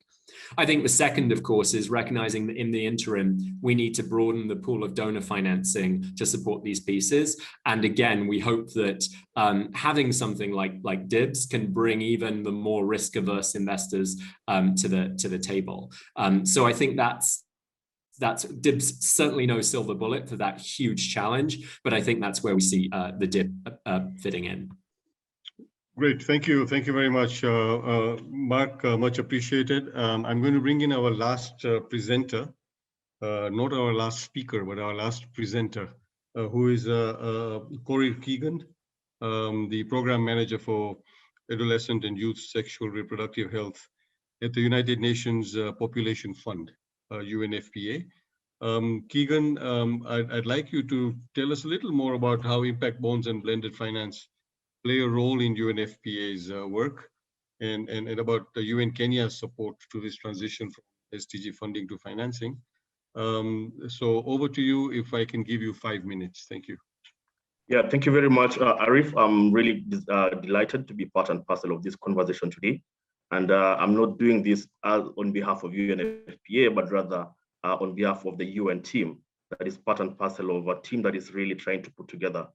I think the second, of course, is recognizing that in the interim, we need to broaden the pool of donor financing to support these pieces. And again, we hope that having something like DIBS can bring even the more risk-averse investors to the table. So I think that's DIBS certainly no silver bullet for that huge challenge, but I think that's where we see the DIB fitting in. Great, thank you very much, Mark, much appreciated. I'm going to bring in our last presenter, not our last speaker, but our last presenter, who is Corey Keegan, the Program Manager for Adolescent and Youth Sexual Reproductive Health at the United Nations Population Fund, UNFPA. Keegan, I'd like you to tell us a little more about how impact bonds and blended finance play a role in UNFPA's work, and about the UN Kenya's support to this transition from SDG funding to financing. So over to you, if I can give you 5 minutes. Thank you. Yeah, thank you very much, Arif. I'm really delighted to be part and parcel of this conversation today. And I'm not doing this on behalf of UNFPA, but rather on behalf of the UN team that is part and parcel of a team that is really trying to put together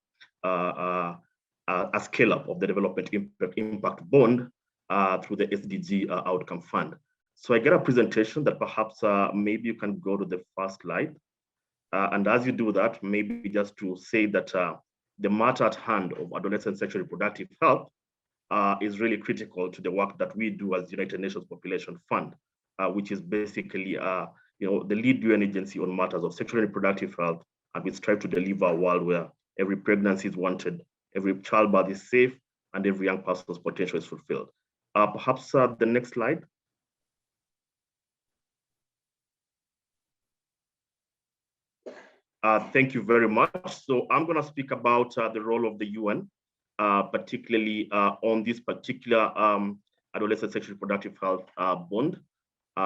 a scale-up of the development impact bond through the SDG outcome fund. So I get a presentation that perhaps maybe you can go to the first slide. And as you do that, maybe just to say that the matter at hand of adolescent sexual reproductive health is really critical to the work that we do as United Nations Population Fund, which is basically the lead UN agency on matters of sexual and reproductive health, and we strive to deliver a world where every pregnancy is wanted, every childbirth is safe, and every young person's potential is fulfilled. Perhaps the next slide. Thank you very much. So I'm going to speak about the role of the UN, particularly on this particular adolescent sexual reproductive health bond.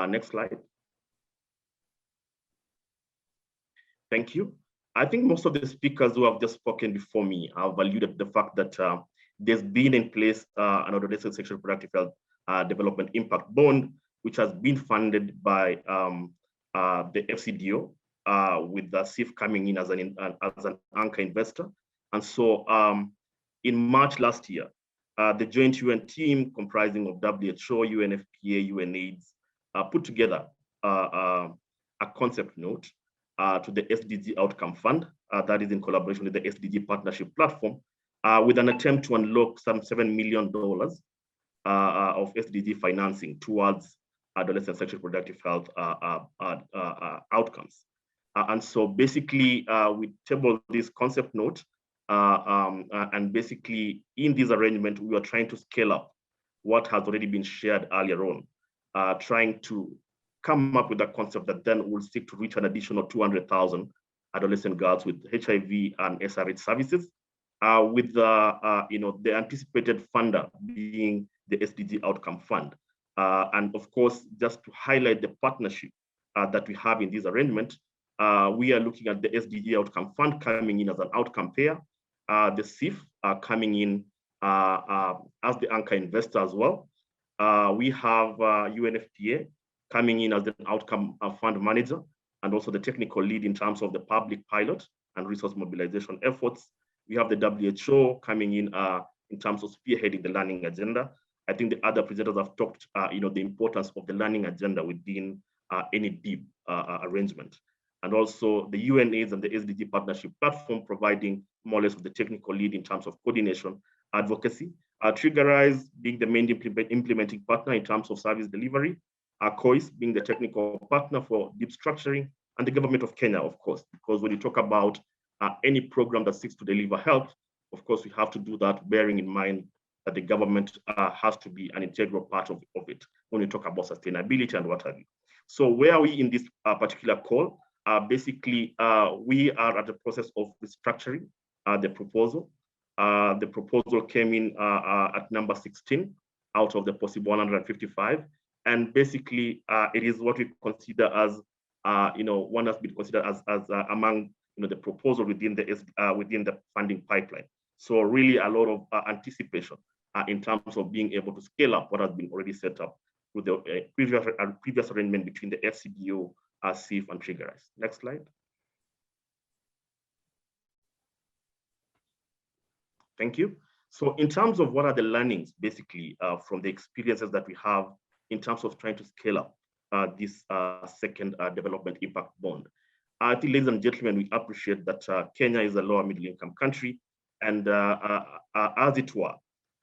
Next slide. Thank you. I think most of the speakers who have just spoken before me have alluded to the fact that there's been in place an adolescent sexual reproductive health development impact bond, which has been funded by the FCDO, with the CIF coming in as an anchor investor. And so in March last year, the joint UN team comprising of WHO, UNFPA, UNAIDS put together a concept note to the SDG Outcome Fund, that is in collaboration with the SDG Partnership Platform, with an attempt to unlock some $7 million of SDG financing towards adolescent sexual reproductive health outcomes. And so basically, we tabled this concept note, and basically in this arrangement, we are trying to scale up what has already been shared earlier on, trying to come up with a concept that then will seek to reach an additional 200,000 adolescent girls with HIV and SRH services, with the anticipated funder being the SDG Outcome Fund. And of course, just to highlight the partnership that we have in this arrangement, we are looking at the SDG Outcome Fund coming in as an outcome payer, the CIF coming in as the anchor investor as well. We have UNFPA coming in as the outcome fund manager, and also the technical lead in terms of the public pilot and resource mobilization efforts. We have the WHO coming in terms of spearheading the learning agenda. I think the other presenters have talked, the importance of the learning agenda within any DIB arrangement. and also the UNAIDS and the SDG partnership platform providing more or less the technical lead in terms of coordination, advocacy. Triggerize being the main implementing partner in terms of service delivery. COIS being the technical partner for deep structuring, and the government of Kenya, of course, because when you talk about any program that seeks to deliver health, of course, we have to do that bearing in mind that the government has to be an integral part of it when we talk about sustainability and what have you. So where are we in this particular call? Basically, we are at the process of restructuring the proposal. The proposal came in at number 16 out of the possible 155. And basically, it is what we consider as, one has been considered as among the proposal within the funding pipeline. So really a lot of anticipation in terms of being able to scale up what has been already set up with the previous arrangement between the FCDO, CIF, and Triggerize. Next slide. Thank you. So in terms of what are the learnings, basically, from the experiences that we have in terms of trying to scale up this second development impact bond. I think, ladies and gentlemen, we appreciate that Kenya is a lower middle income country. And as it were,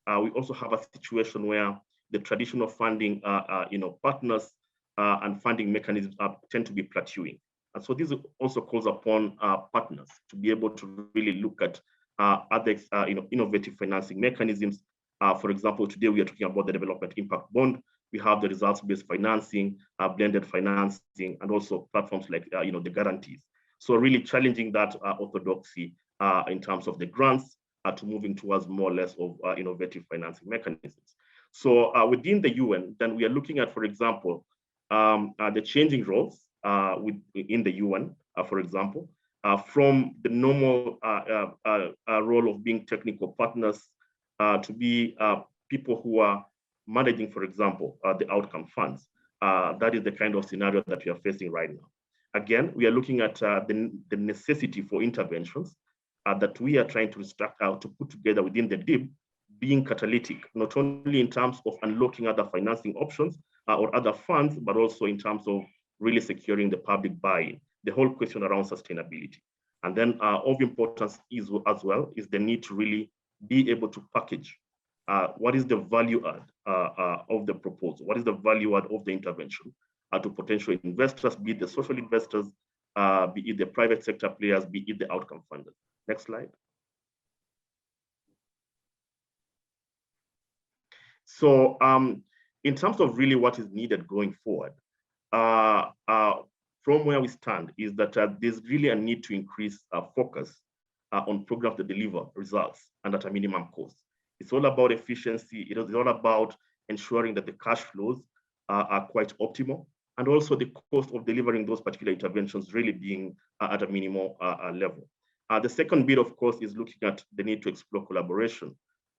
we also have a situation where the traditional funding partners and funding mechanisms tend to be plateauing. And so this also calls upon partners to be able to really look at other innovative financing mechanisms. For example, today we are talking about the development impact bond. We have the results-based financing, blended financing, and also platforms like the guarantees. So really challenging that orthodoxy in terms of the grants to moving towards more or less of innovative financing mechanisms. So within the UN, then we are looking at, for example, the changing roles in the UN, for example, from the normal role of being technical partners to be people who are managing, for example, the outcome funds. That is the kind of scenario that we are facing right now. Again, we are looking at the necessity for interventions that we are trying to restructure out to put together within the DIB, being catalytic, not only in terms of unlocking other financing options or other funds, but also in terms of really securing the public buy-in, the whole question around sustainability. And then of importance is as well is the need to really be able to package what is the value add of the proposal, what is the value add of the intervention to potential investors, be it the social investors, be it the private sector players, be it the outcome funders. Next slide. So in terms of really what is needed going forward, from where we stand is that there's really a need to increase focus on programs that deliver results and at a minimum cost. It's all about efficiency. It is all about ensuring that the cash flows are quite optimal, and also the cost of delivering those particular interventions really being at a minimal level. The second bit, of course, is looking at the need to explore collaboration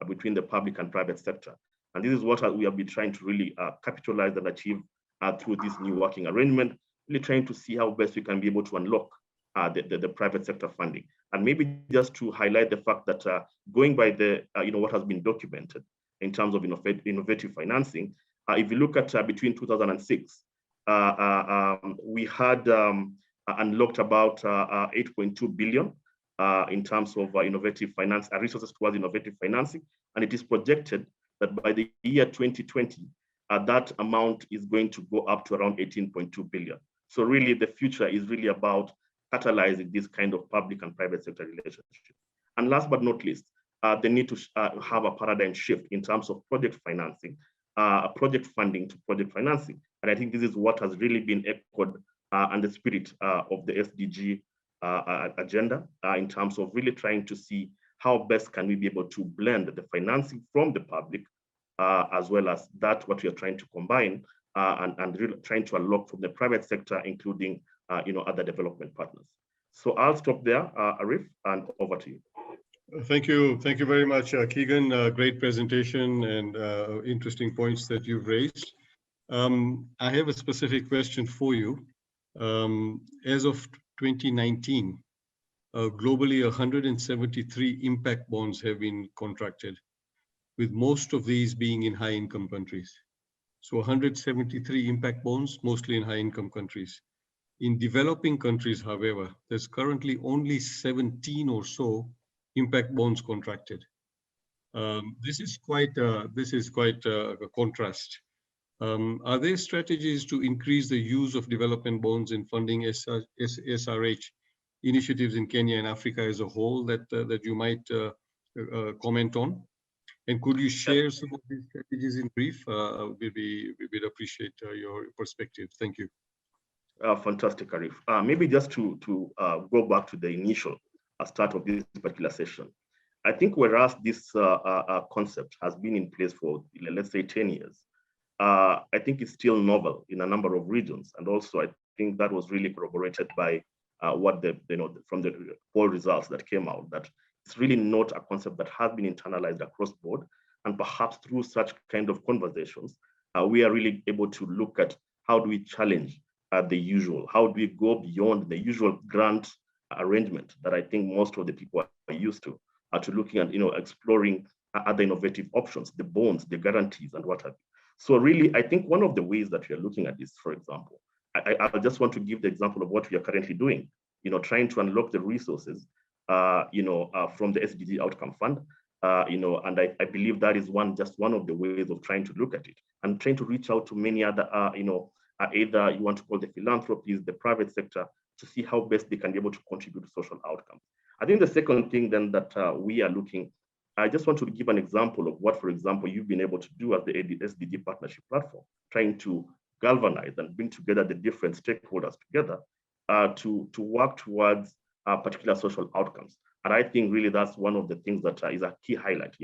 between the public and private sector. And this is what we have been trying to really capitalize and achieve through this new working arrangement, really trying to see how best we can be able to unlock the private sector funding. And maybe just to highlight the fact that going by the what has been documented in terms of innovative financing, if you look at between 2006, we had unlocked about 8.2 billion in terms of innovative finance resources towards innovative financing, and it is projected that by the year 2020, that amount is going to go up to around 18.2 billion. So really, the future is really about catalyzing this kind of public and private sector relationship. And last but not least, the need to have a paradigm shift in terms of project financing, project funding to project financing. And I think this is what has really been echoed and the spirit of the SDG agenda in terms of really trying to see how best can we be able to blend the financing from the public as well as that what we are trying to combine and really trying to unlock from the private sector, including other development partners. So I'll stop there, Arif, and over to you. Thank you very much, Keegan. Great presentation and interesting points that you've raised. I have a specific question for you. As of 2019, globally 173 impact bonds have been contracted, with most of these being in high-income countries. So 173 impact bonds, mostly in high-income countries. In developing countries, however, there's currently only 17 or so impact bonds contracted. This is quite a contrast. Are there strategies to increase the use of development bonds in funding SRH initiatives in Kenya and Africa as a whole that you might comment on? And could you share some of these strategies in brief? We'd appreciate your perspective. Thank you. Fantastic, Arif. Maybe just to go back to the initial start of this particular session. I think whereas this concept has been in place for, let's say, 10 years, I think it's still novel in a number of regions. And also, I think that was really corroborated by what from the poll results that came out, that it's really not a concept that has been internalized across board. And perhaps through such kind of conversations, we are really able to look at how do we challenge the usual, how do we go beyond the usual grant arrangement that I think most of the people are used to looking at, exploring other innovative options, the bonds, the guarantees, and what have you. So really, I think one of the ways that we are looking at this, for example, I just want to give the example of what we are currently doing, trying to unlock the resources, from the SDG Outcome Fund, and I believe that is just one of the ways of trying to look at it and trying to reach out to many other, either you want to call the philanthropies, the private sector, to see how best they can be able to contribute to social outcomes. I think the second thing then that we are looking, I just want to give an example of what, for example, you've been able to do at the SDG Partnership Platform, trying to galvanize and bring together the different stakeholders together to work towards particular social outcomes. And I think really that's one of the things that is a key highlight,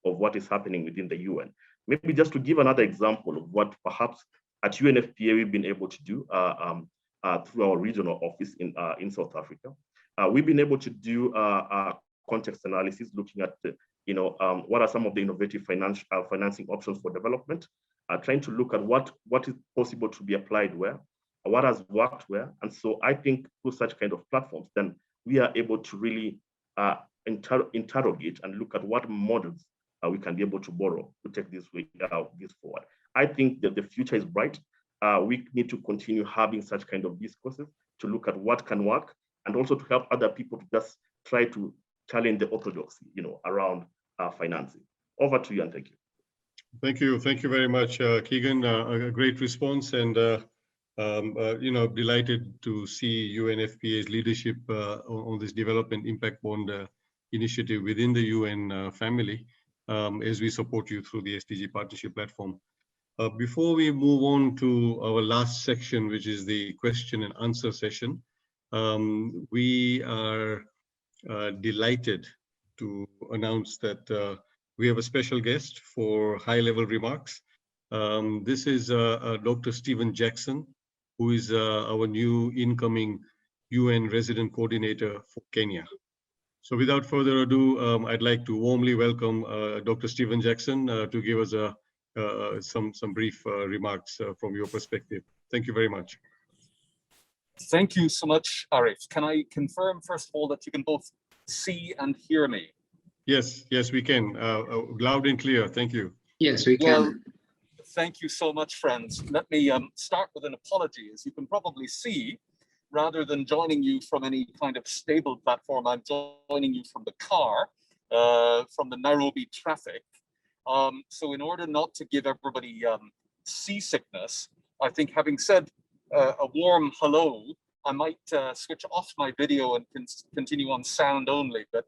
of what is happening within the UN. Maybe just to give another example of what perhaps at UNFPA we've been able to do through our regional office in South Africa. We've been able to do context analysis, looking at what are some of the innovative financing options for development, trying to look at what is possible to be applied where, what has worked where. And so I think through such kind of platforms, then we are able to really interrogate and look at what models we can be able to borrow to take this forward. I think that the future is bright. We need to continue having such kind of discourses to look at what can work, and also to help other people to just try to challenge the orthodoxy, around financing. Over to you, and thank you. Thank you very much, Keegan. A great response, and delighted to see UNFPA's leadership on this development impact bond initiative within the UN family, as we support you through the SDG Partnership Platform. Before we move on to our last section, which is the question and answer session, we are delighted to announce that we have a special guest for high-level remarks. This is Dr. Stephen Jackson, who is our new incoming UN resident coordinator for Kenya. So without further ado, I'd like to warmly welcome Dr. Stephen Jackson to give us some brief remarks from your perspective. Thank you very much. Thank you so much, Arif. Can I confirm, first of all, that you can both see and hear me? Yes, we can. Loud and clear. Thank you. Yes, we can. Well, thank you so much, friends. Let me start with an apology. As you can probably see, rather than joining you from any kind of stable platform, I'm joining you from the car, from the Nairobi traffic. So in order not to give everybody seasickness, I think having said a warm hello, I might switch off my video and continue on sound only. But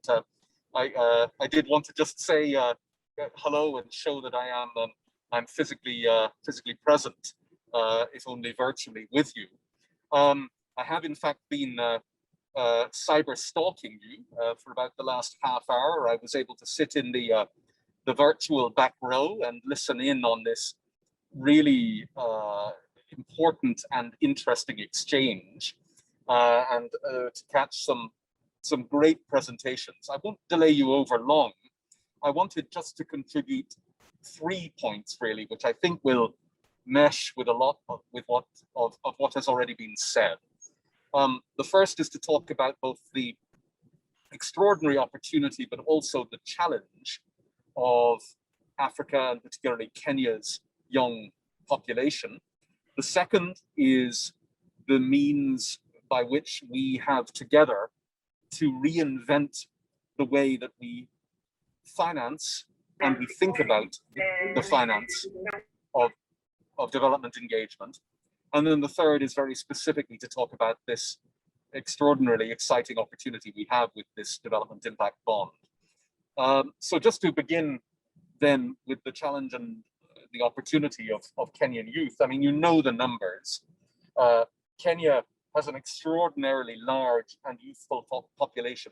I did want to just say hello and show that I'm physically present, if only virtually, with you. I have in fact been cyber stalking you for about the last half hour. I was able to sit in the virtual back row and listen in on this really important and interesting exchange, and to catch some great presentations. I won't delay you over long. I wanted just to contribute 3 points really, which I think will mesh with a lot of what has already been said. The first is to talk about both the extraordinary opportunity, but also the challenge of Africa, and particularly Kenya's young population. The second is the means by which we have together to reinvent the way that we finance and we think about the finance of development engagement. And then the third is very specifically to talk about this extraordinarily exciting opportunity we have with this development impact bond. So just to begin then with the challenge and the opportunity of Kenyan youth, I mean, you know the numbers. Kenya has an extraordinarily large and youthful population,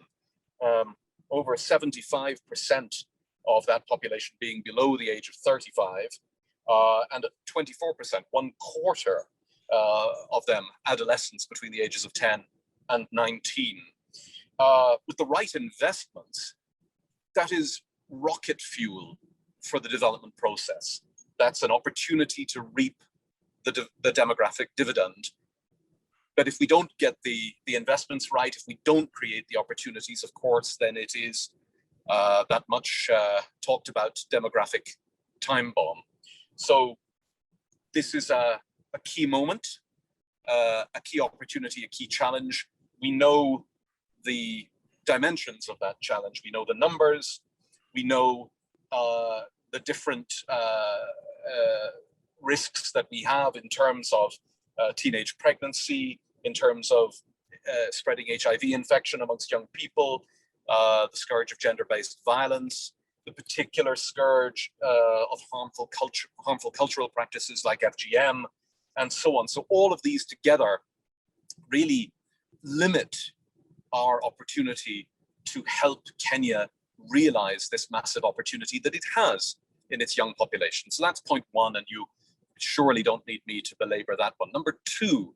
over 75% of that population being below the age of 35, and 24%, 1/4 of them adolescents between the ages of 10 and 19. With the right investments, that is rocket fuel for the development process. That's an opportunity to reap the demographic dividend. But if we don't get the investments right, if we don't create the opportunities, of course, then it is that much talked about demographic time bomb. So this is a key moment, a key opportunity, a key challenge. We know the dimensions of that challenge. We know the numbers. We know the different risks that we have in terms of teenage pregnancy, in terms of spreading HIV infection amongst young people, the scourge of gender-based violence, the particular scourge of harmful cultural practices like FGM, and so on. So all of these together really limit our opportunity to help Kenya realize this massive opportunity that it has in its young population. So that's point one, and you surely don't need me to belabor that one. Number two,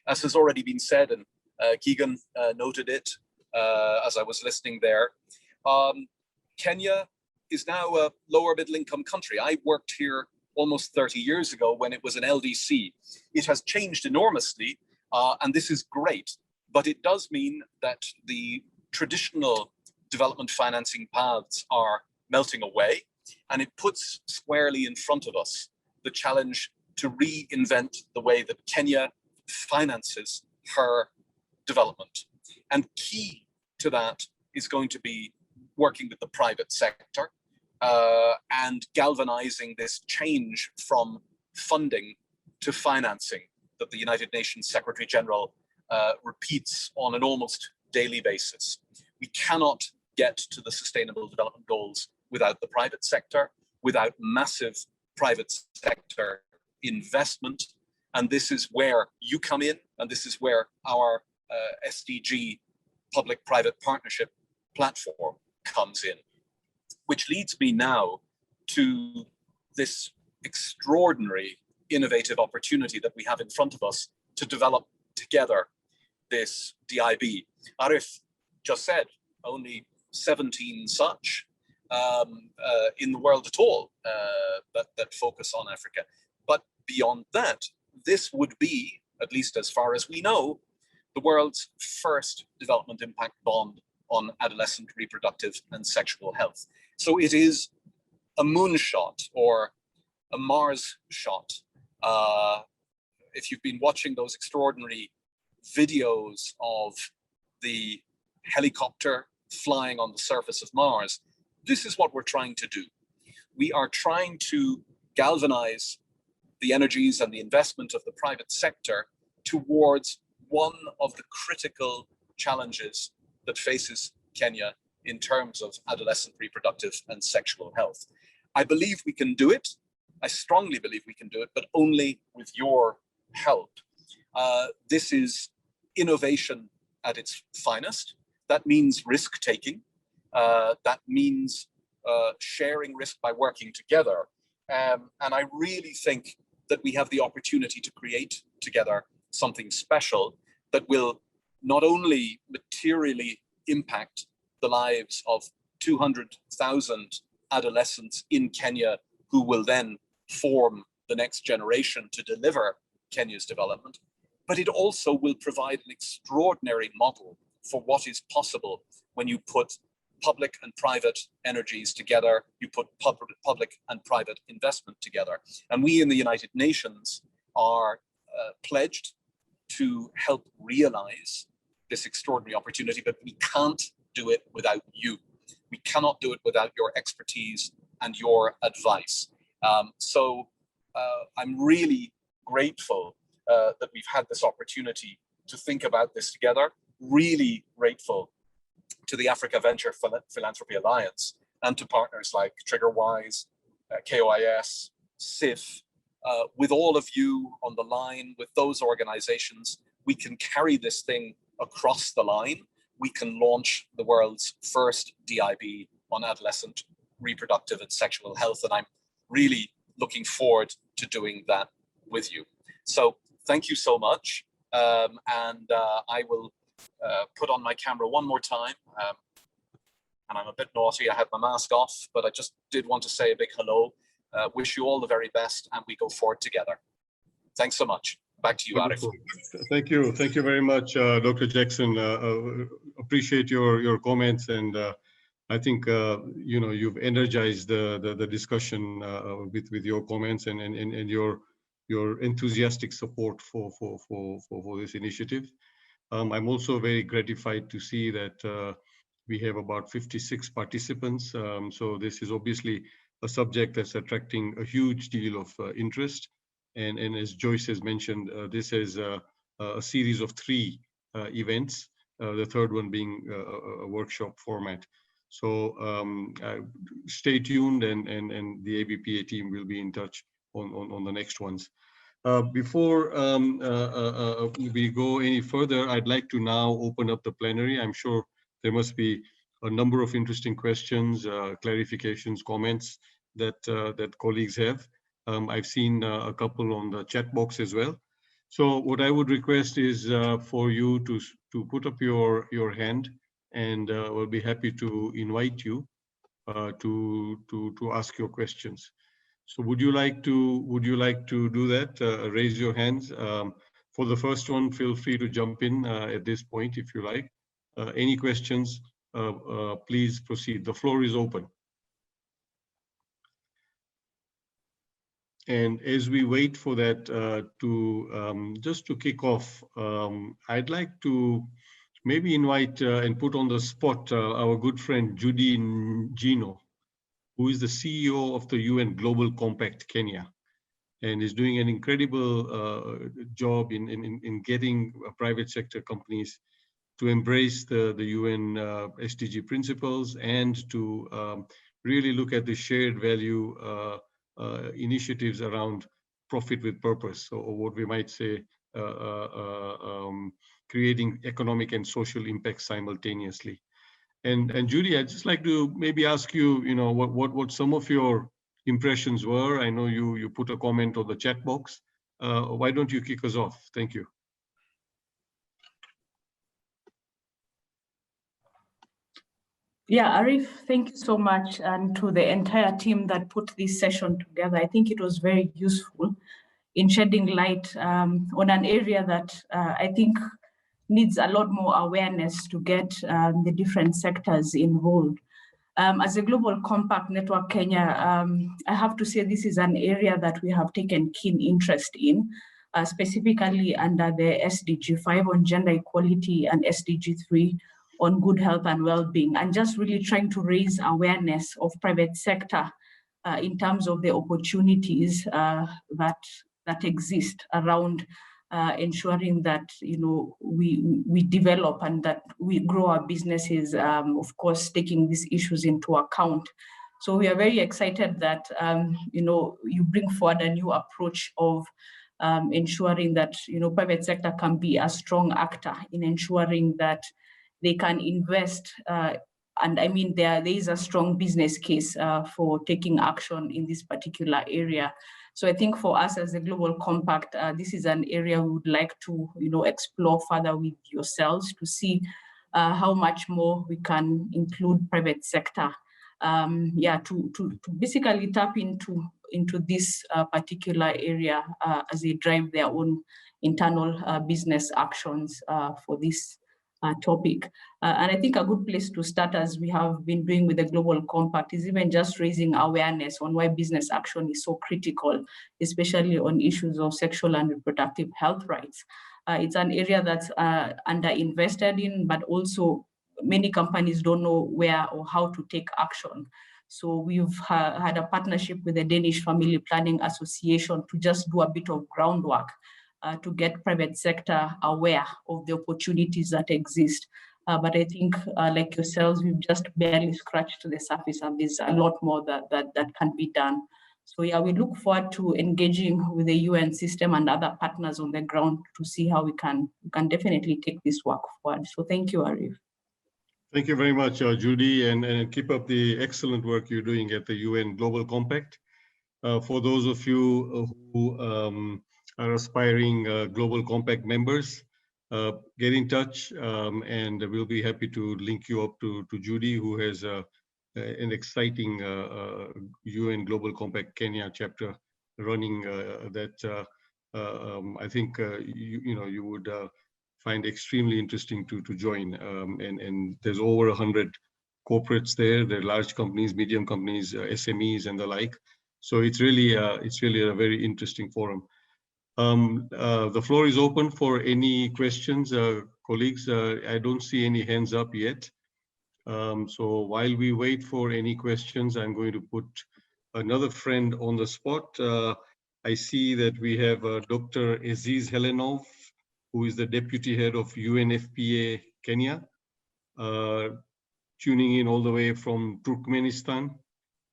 as has already been said, and Keegan noted it as I was listening there, Kenya is now a lower middle income country. I worked here almost 30 years ago when it was an LDC. It has changed enormously, and this is great, but it does mean that the traditional development financing paths are melting away, and it puts squarely in front of us the challenge to reinvent the way that Kenya finances her development. And key to that is going to be working with the private sector and galvanizing this change from funding to financing that the United Nations Secretary General repeats on an almost daily basis. We cannot get to the Sustainable Development Goals without the private sector, without massive private sector investment. And this is where you come in, and this is where our SDG public-private partnership platform comes in, which leads me now to this extraordinary innovative opportunity that we have in front of us to develop together this DIB. Arif just said only 17 such in the world at all that focus on Africa. But beyond that, this would be, at least as far as we know, the world's first development impact bond on adolescent reproductive and sexual health. So it is a moonshot or a Mars shot. If you've been watching those extraordinary videos of the helicopter flying on the surface of Mars, this is what we're trying to do. We are trying to galvanize the energies and the investment of the private sector towards one of the critical challenges that faces Kenya in terms of adolescent reproductive and sexual health. I believe we can do it. I strongly believe we can do it, but only with your help. This is innovation at its finest. That means risk-taking. That means sharing risk by working together. And I really think that we have the opportunity to create together something special that will not only materially impact the lives of 200,000 adolescents in Kenya who will then form the next generation to deliver Kenya's development, but it also will provide an extraordinary model for what is possible when you put public and private energies together, you put public and private investment together. And we in the United Nations are pledged to help realize this extraordinary opportunity, but we can't do it without you. We cannot do it without your expertise and your advice. So I'm really grateful that we've had this opportunity to think about this together. Really grateful to the Africa Venture Philanthropy Alliance and to partners like TriggerWise, KOIS, SIF. With all of you on the line, with those organizations, we can carry this thing across the line. We can launch the world's first DIB on adolescent reproductive and sexual health. And I'm really looking forward to doing that with you. So thank you so much. I will put on my camera one more time. And I'm a bit naughty, I have my mask off, but I just did want to say a big hello. Wish you all the very best, and we go forward together. Thanks so much. Back to you, Arif. Thank you. Thank you very much, Dr. Jackson. Appreciate your comments, and I think you've energized the discussion with your comments and your enthusiastic support for this initiative. I'm also very gratified to see that we have about 56 participants. So this is obviously a subject that's attracting a huge deal of interest. And as Joyce has mentioned, this is a series of 3 events, the third one being a workshop format. So stay tuned, and the AVPA team will be in touch on the next ones. Before we go any further, I'd like to now open up the plenary. I'm sure there must be a number of interesting questions, clarifications, comments that colleagues have. I've seen a couple on the chat box as well. So what I would request is for you to put up your hand, and we'll be happy to invite you to ask your questions. So would you like to do that? Raise your hands. For the first one, feel free to jump in at this point if you like. Any questions? Please proceed. The floor is open. And as we wait for that just to kick off, I'd like to maybe invite and put on the spot our good friend Judy Njino, who is the CEO of the UN Global Compact Kenya, and is doing an incredible job in getting private sector companies to embrace the UN SDG principles and to really look at the shared value initiatives around profit with purpose, or what we might say, creating economic and social impact simultaneously. And Judy, I'd just like to maybe ask you, what some of your impressions were. I know you put a comment on the chat box. Why don't you kick us off? Thank you. Yeah, Arif, thank you so much, and to the entire team that put this session together. I think it was very useful in shedding light on an area that I think needs a lot more awareness to get the different sectors involved. As a Global Compact Network Kenya, I have to say this is an area that we have taken keen interest in, specifically under the SDG 5 on gender equality and SDG 3 on good health and well-being, and just really trying to raise awareness of private sector in terms of the opportunities that exist around ensuring that we develop and that we grow our businesses, of course, taking these issues into account. So we are very excited that you bring forward a new approach of ensuring that private sector can be a strong actor in ensuring that they can invest, and I mean there is a strong business case for taking action in this particular area. So I think for us as a Global Compact, this is an area we would like to explore further with yourselves to see how much more we can include private sector, to basically tap into this particular area as they drive their own internal business actions for this topic. And I think a good place to start, as we have been doing with the Global Compact, is even just raising awareness on why business action is so critical, especially on issues of sexual and reproductive health rights. It's an area that's underinvested in, but also many companies don't know where or how to take action. So we've had a partnership with the Danish Family Planning Association to just do a bit of groundwork to get private sector aware of the opportunities that exist. But I think, like yourselves, we've just barely scratched the surface, and there's a lot more that can be done. So yeah, we look forward to engaging with the UN system and other partners on the ground to see how we can definitely take this work forward. So thank you, Arif. Thank you very much, Judy, and keep up the excellent work you're doing at the UN Global Compact. For those of you who are aspiring Global Compact members, get in touch, and we'll be happy to link you up to Judy, who has an exciting UN Global Compact Kenya chapter running that I think you would find extremely interesting to join. And there's over 100 corporates there. There are large companies, medium companies, SMEs, and the like. So it's really a very interesting forum. The floor is open for any questions, colleagues. I don't see any hands up yet. So while we wait for any questions, I'm going to put another friend on the spot. I see that we have Dr. Aziz Helenov, who is the Deputy Head of UNFPA Kenya, tuning in all the way from Turkmenistan.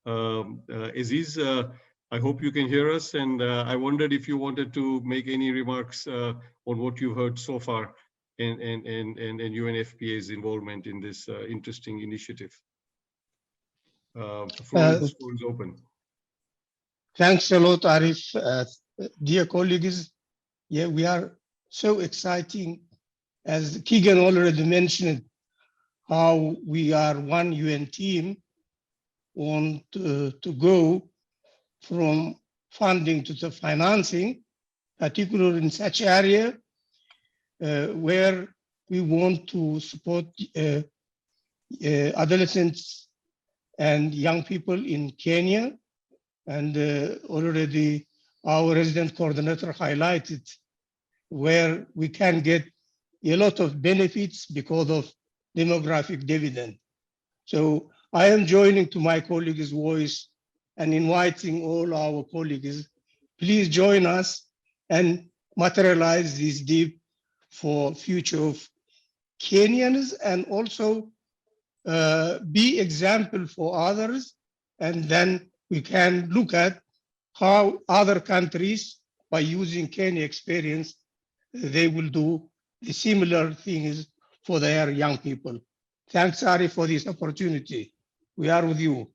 Aziz, I hope you can hear us, and I wondered if you wanted to make any remarks on what you've heard so far and UNFPA's involvement in this interesting initiative. The floor is open. Thanks a lot, Arif. Dear colleagues, yeah, we are so exciting, as Keegan already mentioned, how we are one UN team want to go from funding to the financing, particularly in such area where we want to support adolescents and young people in Kenya. And already our resident coordinator highlighted where we can get a lot of benefits because of demographic dividend. So I am joining to my colleagues' voice and inviting all our colleagues, please join us and materialize this deep for future of Kenyans, and also be example for others. And then we can look at how other countries, by using Kenya experience, they will do the similar things for their young people. Thanks, Ari, for this opportunity. We are with you.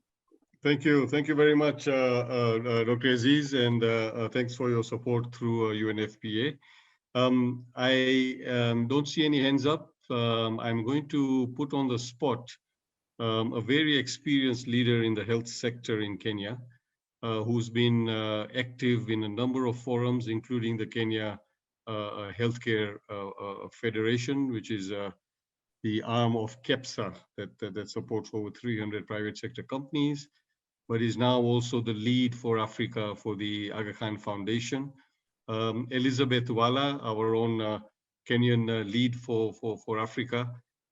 Thank you. Thank you very much, Dr. Aziz, and thanks for your support through UNFPA. I don't see any hands up. I'm going to put on the spot a very experienced leader in the health sector in Kenya, who's been active in a number of forums, including the Kenya Healthcare Federation, which is the arm of KEPSA that supports over 300 private sector companies, but is now also the lead for Africa for the Aga Khan Foundation. Elizabeth Wala, our own Kenyan lead for Africa.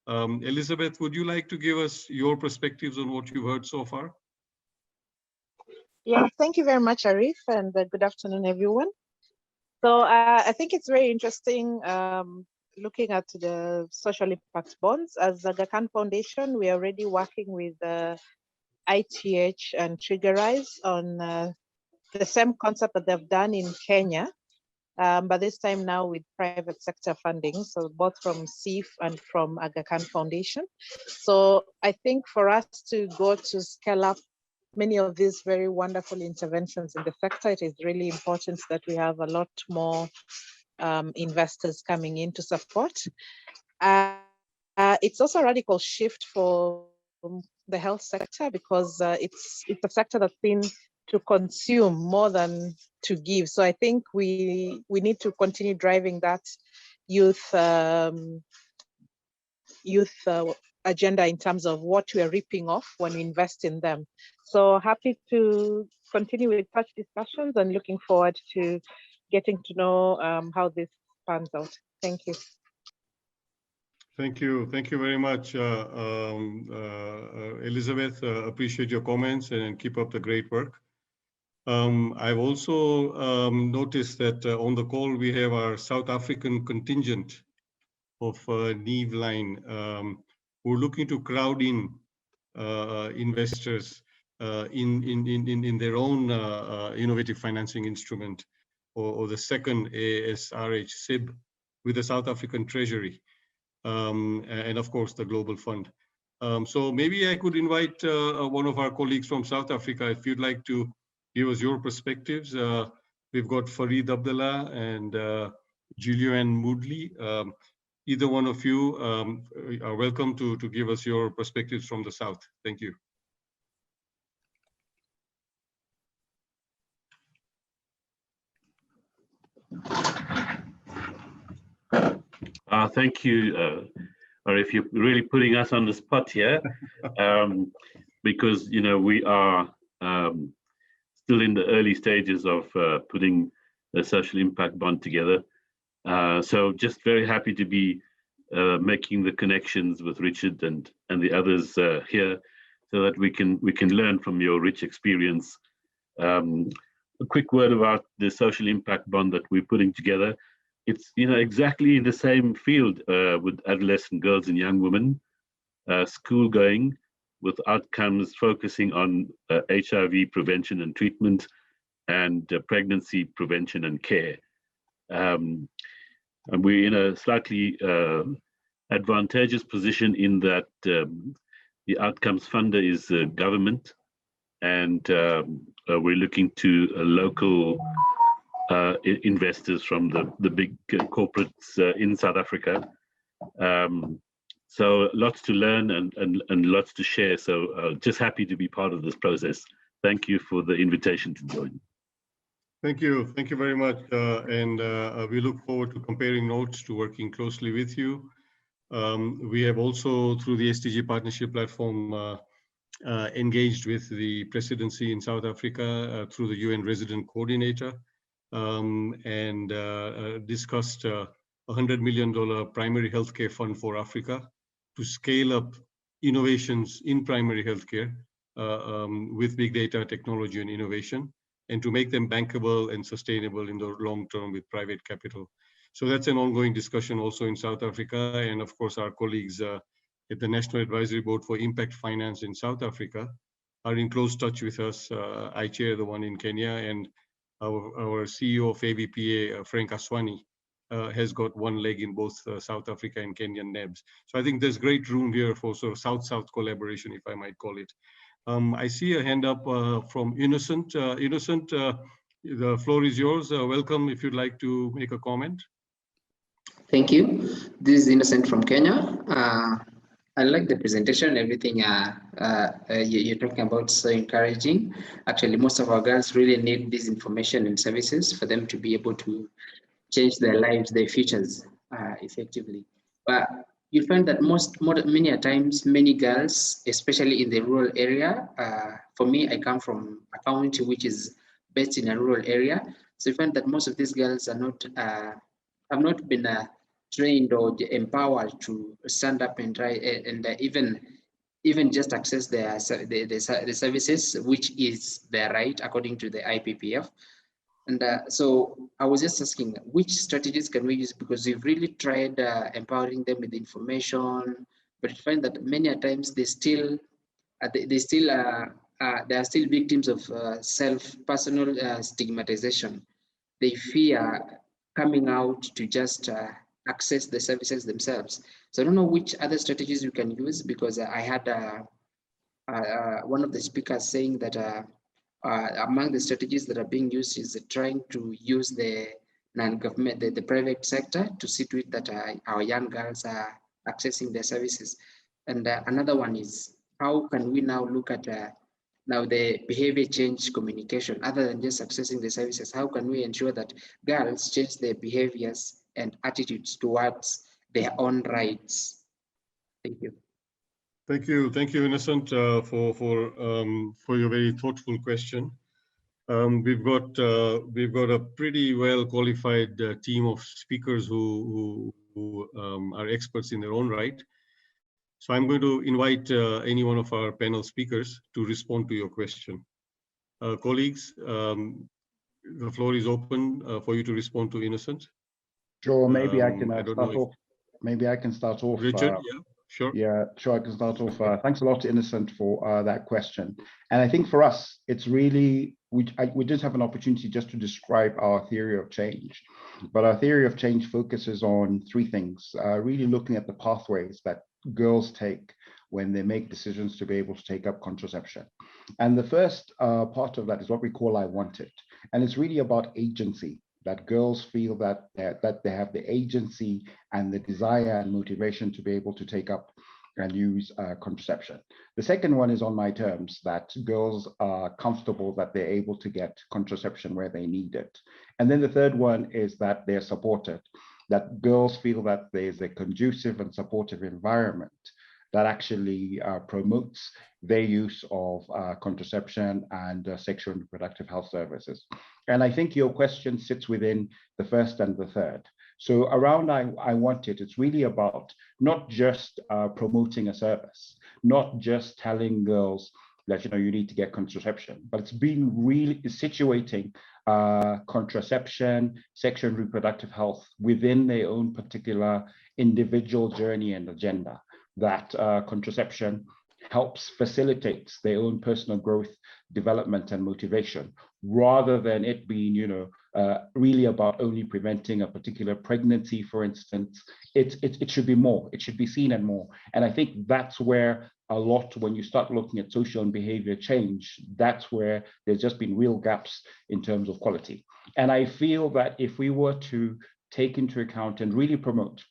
Elizabeth, would you like to give us your perspectives on what you've heard so far? Yeah, thank you very much, Arif, and good afternoon, everyone. So I think it's very interesting looking at the social impact bonds. As the Aga Khan Foundation, we are already working with ITH and Triggerize on the same concept that they've done in Kenya, but this time now with private sector funding, so both from CIF and from Aga Khan Foundation. So I think for us to go to scale up many of these very wonderful interventions in the sector, it is really important that we have a lot more investors coming in to support. It's also a radical shift for the health sector, because it's a sector that's been to consume more than to give. So I think we need to continue driving that youth agenda in terms of what we are reaping off when we invest in them. So happy to continue with such discussions and looking forward to getting to know how this pans out. Thank you. Thank you. Thank you very much, Elizabeth. Appreciate your comments and keep up the great work. I've also noticed that on the call we have our South African contingent of Neve Line. We're looking to crowd in investors in their own innovative financing instrument, or the second ASRH SIB with the South African Treasury, and of course the Global Fund. So maybe I could invite one of our colleagues from South Africa, if you'd like to give us your perspectives. We've got Farid Abdullah and Julianne Moodley. Either one of you are welcome to give us your perspectives from the South. Thank you. Thank you, Arif. You're really putting us on the spot here, because we are still in the early stages of putting a social impact bond together. So just very happy to be making the connections with Richard and the others here, so that we can learn from your rich experience. A quick word about the social impact bond that we're putting together. It's exactly in the same field with adolescent girls and young women, school going, with outcomes focusing on HIV prevention and treatment, and pregnancy prevention and care. And we're in a slightly advantageous position in that the outcomes funder is government, and we're looking to local investors from the big corporates in South Africa. So lots to learn and lots to share. So just happy to be part of this process. Thank you for the invitation to join. Thank you. Thank you very much. And we look forward to comparing notes, to working closely with you. We have also, through the SDG Partnership Platform, engaged with the presidency in South Africa through the UN Resident Coordinator, and discussed a $100 million primary healthcare fund for Africa to scale up innovations in primary healthcare with big data technology and innovation, and to make them bankable and sustainable in the long term with private capital. So that's an ongoing discussion also in South Africa. And of course, our colleagues at the National Advisory Board for Impact Finance in South Africa are in close touch with us. I chair the one in Kenya, and our CEO of AVPA, Frank Aswani, has got one leg in both South Africa and Kenyan NEBs. So I think there's great room here for sort of South-South collaboration, if I might call it. I see a hand up from Innocent. Innocent, the floor is yours. Welcome if you'd like to make a comment. Thank you. This is Innocent from Kenya. I like the presentation. Everything you're talking about is so encouraging. Actually, most of our girls really need this information and services for them to be able to change their lives, their futures effectively. But you find that many times, many girls, especially in the rural area, for me, I come from a county which is based in a rural area. So you find that most of these girls are not, have not been trained or empowered to stand up and try and even just access the services, which is their right according to the IPPF. And so I was just asking, which strategies can we use? Because we've really tried empowering them with information, but you find that many times they are still victims of personal stigmatization. They fear coming out to just access the services themselves. So I don't know which other strategies we can use, because I had one of the speakers saying that among the strategies that are being used is trying to use the non-government, the private sector to see to it that our young girls are accessing their services. And another one is, how can we now look at now the behavior change communication, other than just accessing the services? How can we ensure that girls change their behaviors and attitudes towards their own rights? Thank you. Thank you, Innocent, for your very thoughtful question. We've got a pretty well qualified team of speakers who are experts in their own right. So I'm going to invite any one of our panel speakers to respond to your question. Colleagues, the floor is open for you to respond to Innocent. Sure, maybe I can start off. Maybe I can start off. Richard, yeah, sure. Yeah, sure, I can start off. Thanks a lot to Innocent for that question. And I think for us, it's really, we did have an opportunity just to describe our theory of change. But our theory of change focuses on three things, really looking at the pathways that girls take when they make decisions to be able to take up contraception. And the first part of that is what we call I Want It. And it's really about agency, that girls feel that they have the agency and the desire and motivation to be able to take up and use contraception. The second one is on my terms, that girls are comfortable that they're able to get contraception where they need it. And then the third one is that they're supported, that girls feel that there's a conducive and supportive environment that actually promotes their use of contraception and sexual and reproductive health services. And I think your question sits within the first and the third. So around I Want It, it's really about not just promoting a service, not just telling girls that you need to get contraception, but it's been really situating contraception, sexual and reproductive health within their own particular individual journey and agenda. That contraception helps facilitate their own personal growth, development, and motivation, rather than it being, really about only preventing a particular pregnancy, for instance. It should be more. It should be seen and more. And I think that's where a lot, when you start looking at social and behavior change, that's where there's just been real gaps in terms of quality. And I feel that if we were to take into account and really promote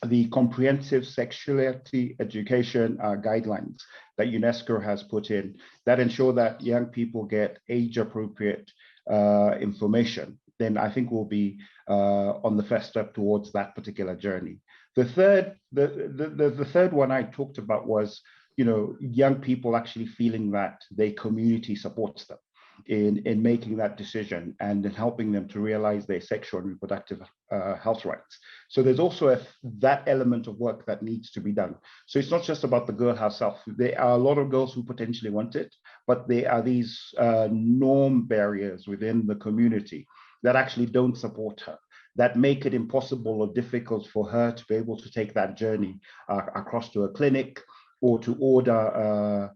the comprehensive sexuality education guidelines that UNESCO has put in that ensure that young people get age-appropriate information, then I think we'll be on the first step towards that particular journey. The third one I talked about was, young people actually feeling that their community supports them in making that decision and in helping them to realize their sexual and reproductive health rights. So there's also that element of work that needs to be done. So it's not just about the girl herself. There are a lot of girls who potentially want it, but there are these norm barriers within the community that actually don't support her, that make it impossible or difficult for her to be able to take that journey across to a clinic or to order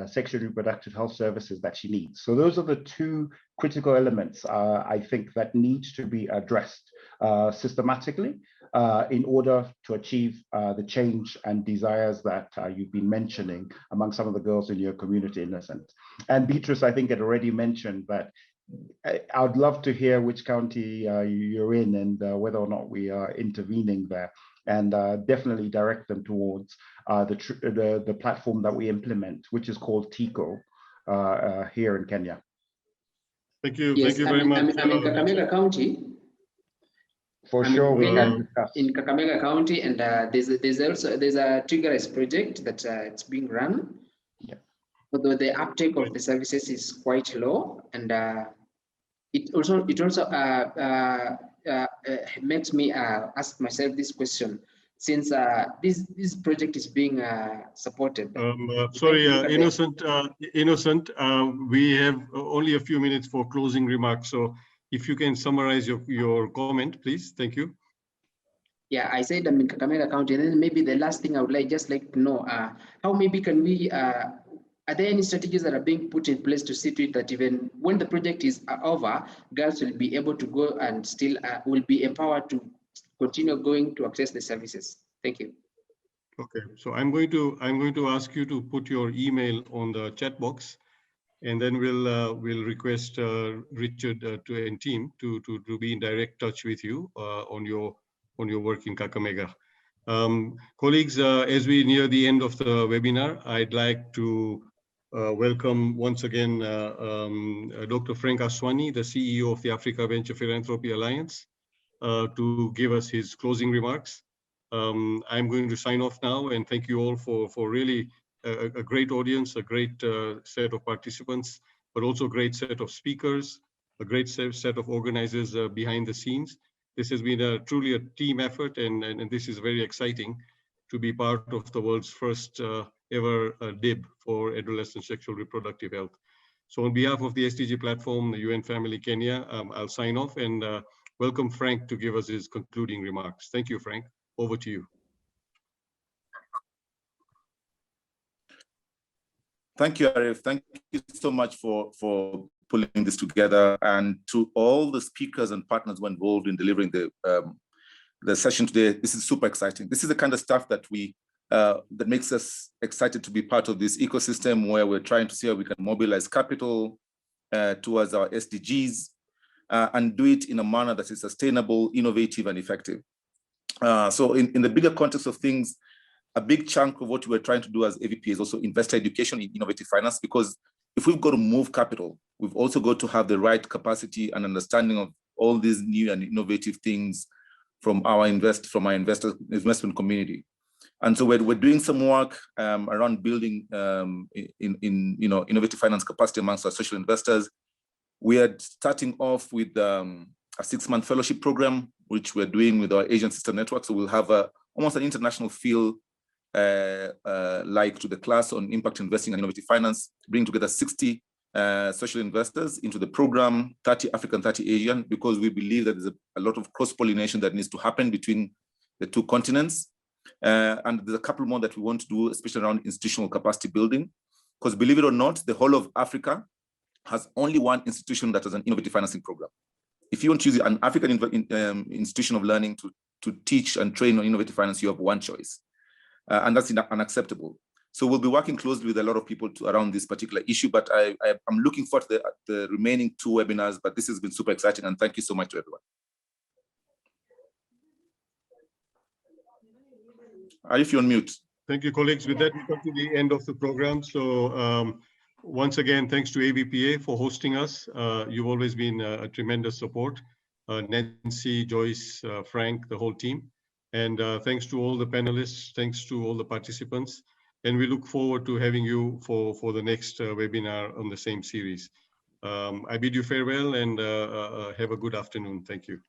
sexual and reproductive health services that she needs. So those are the two critical elements, I think, that need to be addressed systematically in order to achieve the change and desires that you've been mentioning among some of the girls in your community, Innocent. And Beatrice, I think, had already mentioned that I'd love to hear which county you're in and whether or not we are intervening there, and definitely direct them towards the platform that we implement, which is called TICO here in Kenya. Thank you. Yes, thank you very much. I'm in Kakamega County. For sure, we can discuss. In Kakamega County, and there's a trigger project that it's being run. Yeah. Although the uptake of the services is quite low, and it also makes me ask myself this question: since this project is being supported. Sorry, Innocent. We have only a few minutes for closing remarks. So if you can summarize your comment, please. Thank you. Yeah, I said I'm in Kakamega County, and then maybe the last thing I would like to know, how maybe can we, are there any strategies that are being put in place to see to it that even when the project is over, girls will be able to go and still will be empowered to continue going to access the services? Thank you. Okay, so I'm going to ask you to put your email on the chat box, and then we'll request Richard and team to be in direct touch with you on your work in Kakamega. Colleagues, as we near the end of the webinar, I'd like to welcome once again Dr. Frank Aswani, the CEO of the Africa Venture Philanthropy Alliance, to give us his closing remarks. I'm going to sign off now, and thank you all for really a great audience, a great set of participants. but also a great set of speakers, a great set of organizers behind the scenes. This has been truly a team effort, and this is very exciting to be part of the world's first ever DIB for adolescent sexual reproductive health. So on behalf of the SDG platform, the UN Family Kenya, I'll sign off and welcome Frank to give us his concluding remarks. Thank you, Frank. Over to you. Thank you, Arif. Thank you so much for pulling this together, and to all the speakers and partners who are involved in delivering the session today. This is super exciting. This is the kind of stuff that that makes us excited to be part of this ecosystem where we're trying to see how we can mobilize capital towards our SDGs and do it in a manner that is sustainable, innovative, and effective. So in the bigger context of things, a big chunk of what we're trying to do as AVPA is also investor education in innovative finance, because if we've got to move capital, we've also got to have the right capacity and understanding of all these new and innovative things from our investment community. And so we're doing some work around building innovative finance capacity amongst our social investors. We are starting off with a 6-month fellowship program, which we're doing with our Asian sister network. So we'll have almost an international feel like to the class on impact investing and innovative finance, bring together 60 social investors into the program, 30 African, 30 Asian, because we believe that there's a lot of cross-pollination that needs to happen between the two continents. And there's a couple more that we want to do, especially around institutional capacity building, because believe it or not, the whole of Africa has only one institution that has an innovative financing program. If you want to use an African institution of learning to teach and train on innovative finance, you have one choice. And that's unacceptable. So we'll be working closely with a lot of people around this particular issue, but I'm looking forward to the remaining 2 webinars, but this has been super exciting, and thank you so much to everyone. Arif, you're on mute. Thank you, colleagues. With that, we come to the end of the program. So once again, thanks to AVPA for hosting us. You've always been a tremendous support. Nancy, Joyce, Frank, the whole team. And thanks to all the panelists, thanks to all the participants. And we look forward to having you for the next webinar on the same series. I bid you farewell and have a good afternoon. Thank you.